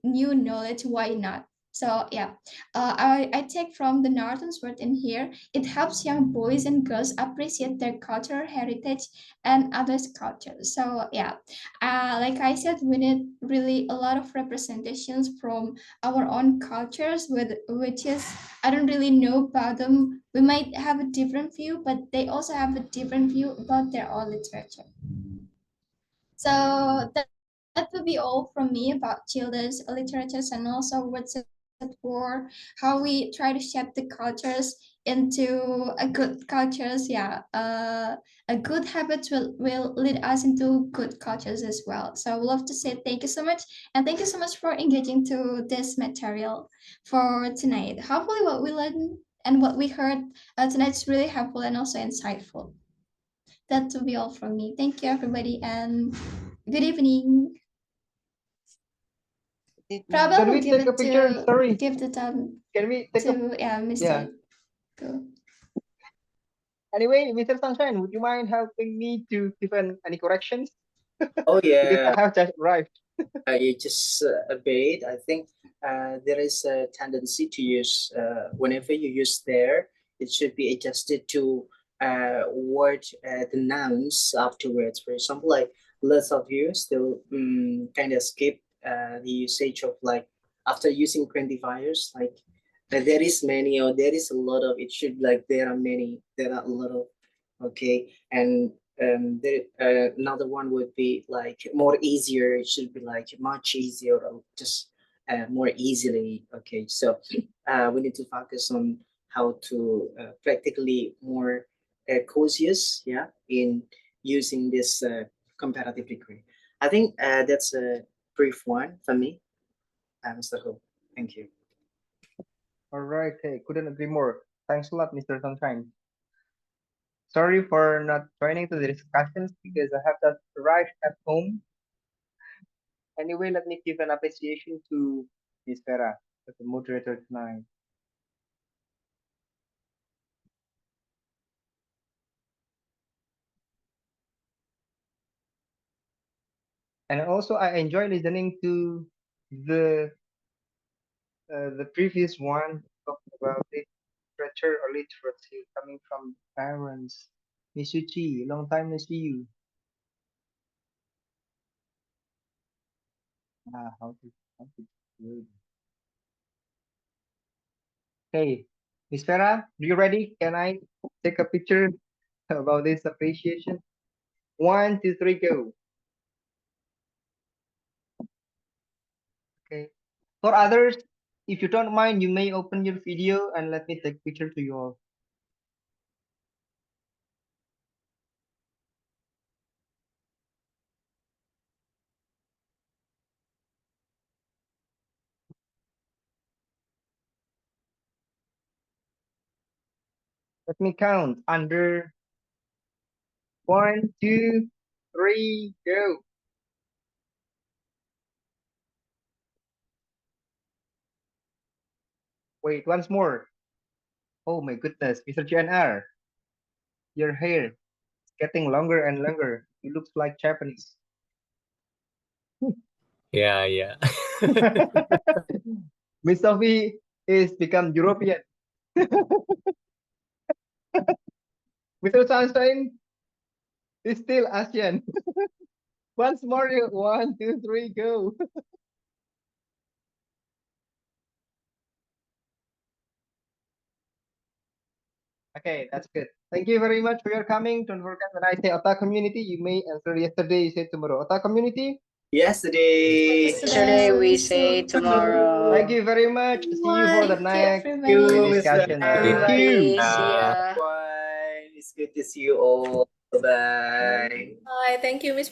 new knowledge, why not? So yeah, I take from the Norton's word in here. It helps young boys and girls appreciate their cultural heritage and others' cultures. So yeah, like I said, we need really a lot of representations from our own cultures, which is, I don't really know about them. We might have a different view, but they also have a different view about their own literature. So that would be all from me about children's literatures, and also what's it for, how we try to shape the cultures into a good cultures. Yeah, a good habit will lead us into good cultures as well. So I would love to say thank you so much, and thank you so much for engaging to this material for tonight. Hopefully what we learned and what we heard tonight is really helpful and also insightful. That will be all from me. Thank you, everybody, and good evening. Probably Can will we give take a it picture? to Sorry. give the time Can we take a to Mr. yeah. Go. Anyway, Mr. Sunshine, would you mind helping me to give any corrections? Oh Because yeah, I have just arrived. you just a bit. I think there is a tendency to use whenever you use there, it should be adjusted to word the nouns afterwards. For example, like lots of you still kind of skip the usage of like after using quantifiers like there is many or there is a lot of. It should like there are many. There are a lot of. Okay, and there another one would be like more easier. It should be like much easier or just more easily. Okay, so we need to focus on how to practically more cautious, yeah, in using this comparative degree. I think that's a brief one for me, Mr. Ho. Thank you. All right. Hey, couldn't agree more. Thanks a lot, Mr. Sunshine. Sorry for not joining to the discussions because I have just arrived at home. Anyway, let me give an appreciation to Miss Vera as the moderator tonight. And also, I enjoy listening to the previous one talking about literature or literacy coming from parents. Miss Yuchi, long time no see you. How to do it. Hey, Miss Vera, are you ready? Can I take a picture about this appreciation? 1, 2, 3, go. Okay. For others, if you don't mind, you may open your video and let me take picture to you all. Let me count under 1, 2, 3, go. Wait, once more. Oh my goodness, Mr. GNR, your hair is getting longer and longer. You look like Japanese. Yeah, yeah. Miss Sophie is become European. Mr. Sunshine is still Asian. Once more, 1, 2, 3, go. Okay, that's good. Thank you very much for your coming. Don't forget when I say Ota community, you may answer yesterday, you say tomorrow. Ota community. Yesterday. Yesterday we say tomorrow. Thank you very much. See you for the Thank you, next everybody. discussion. Mr. Thank you. Everybody, see ya. Bye. It's good to see you all. Bye. Hi, thank you, Miss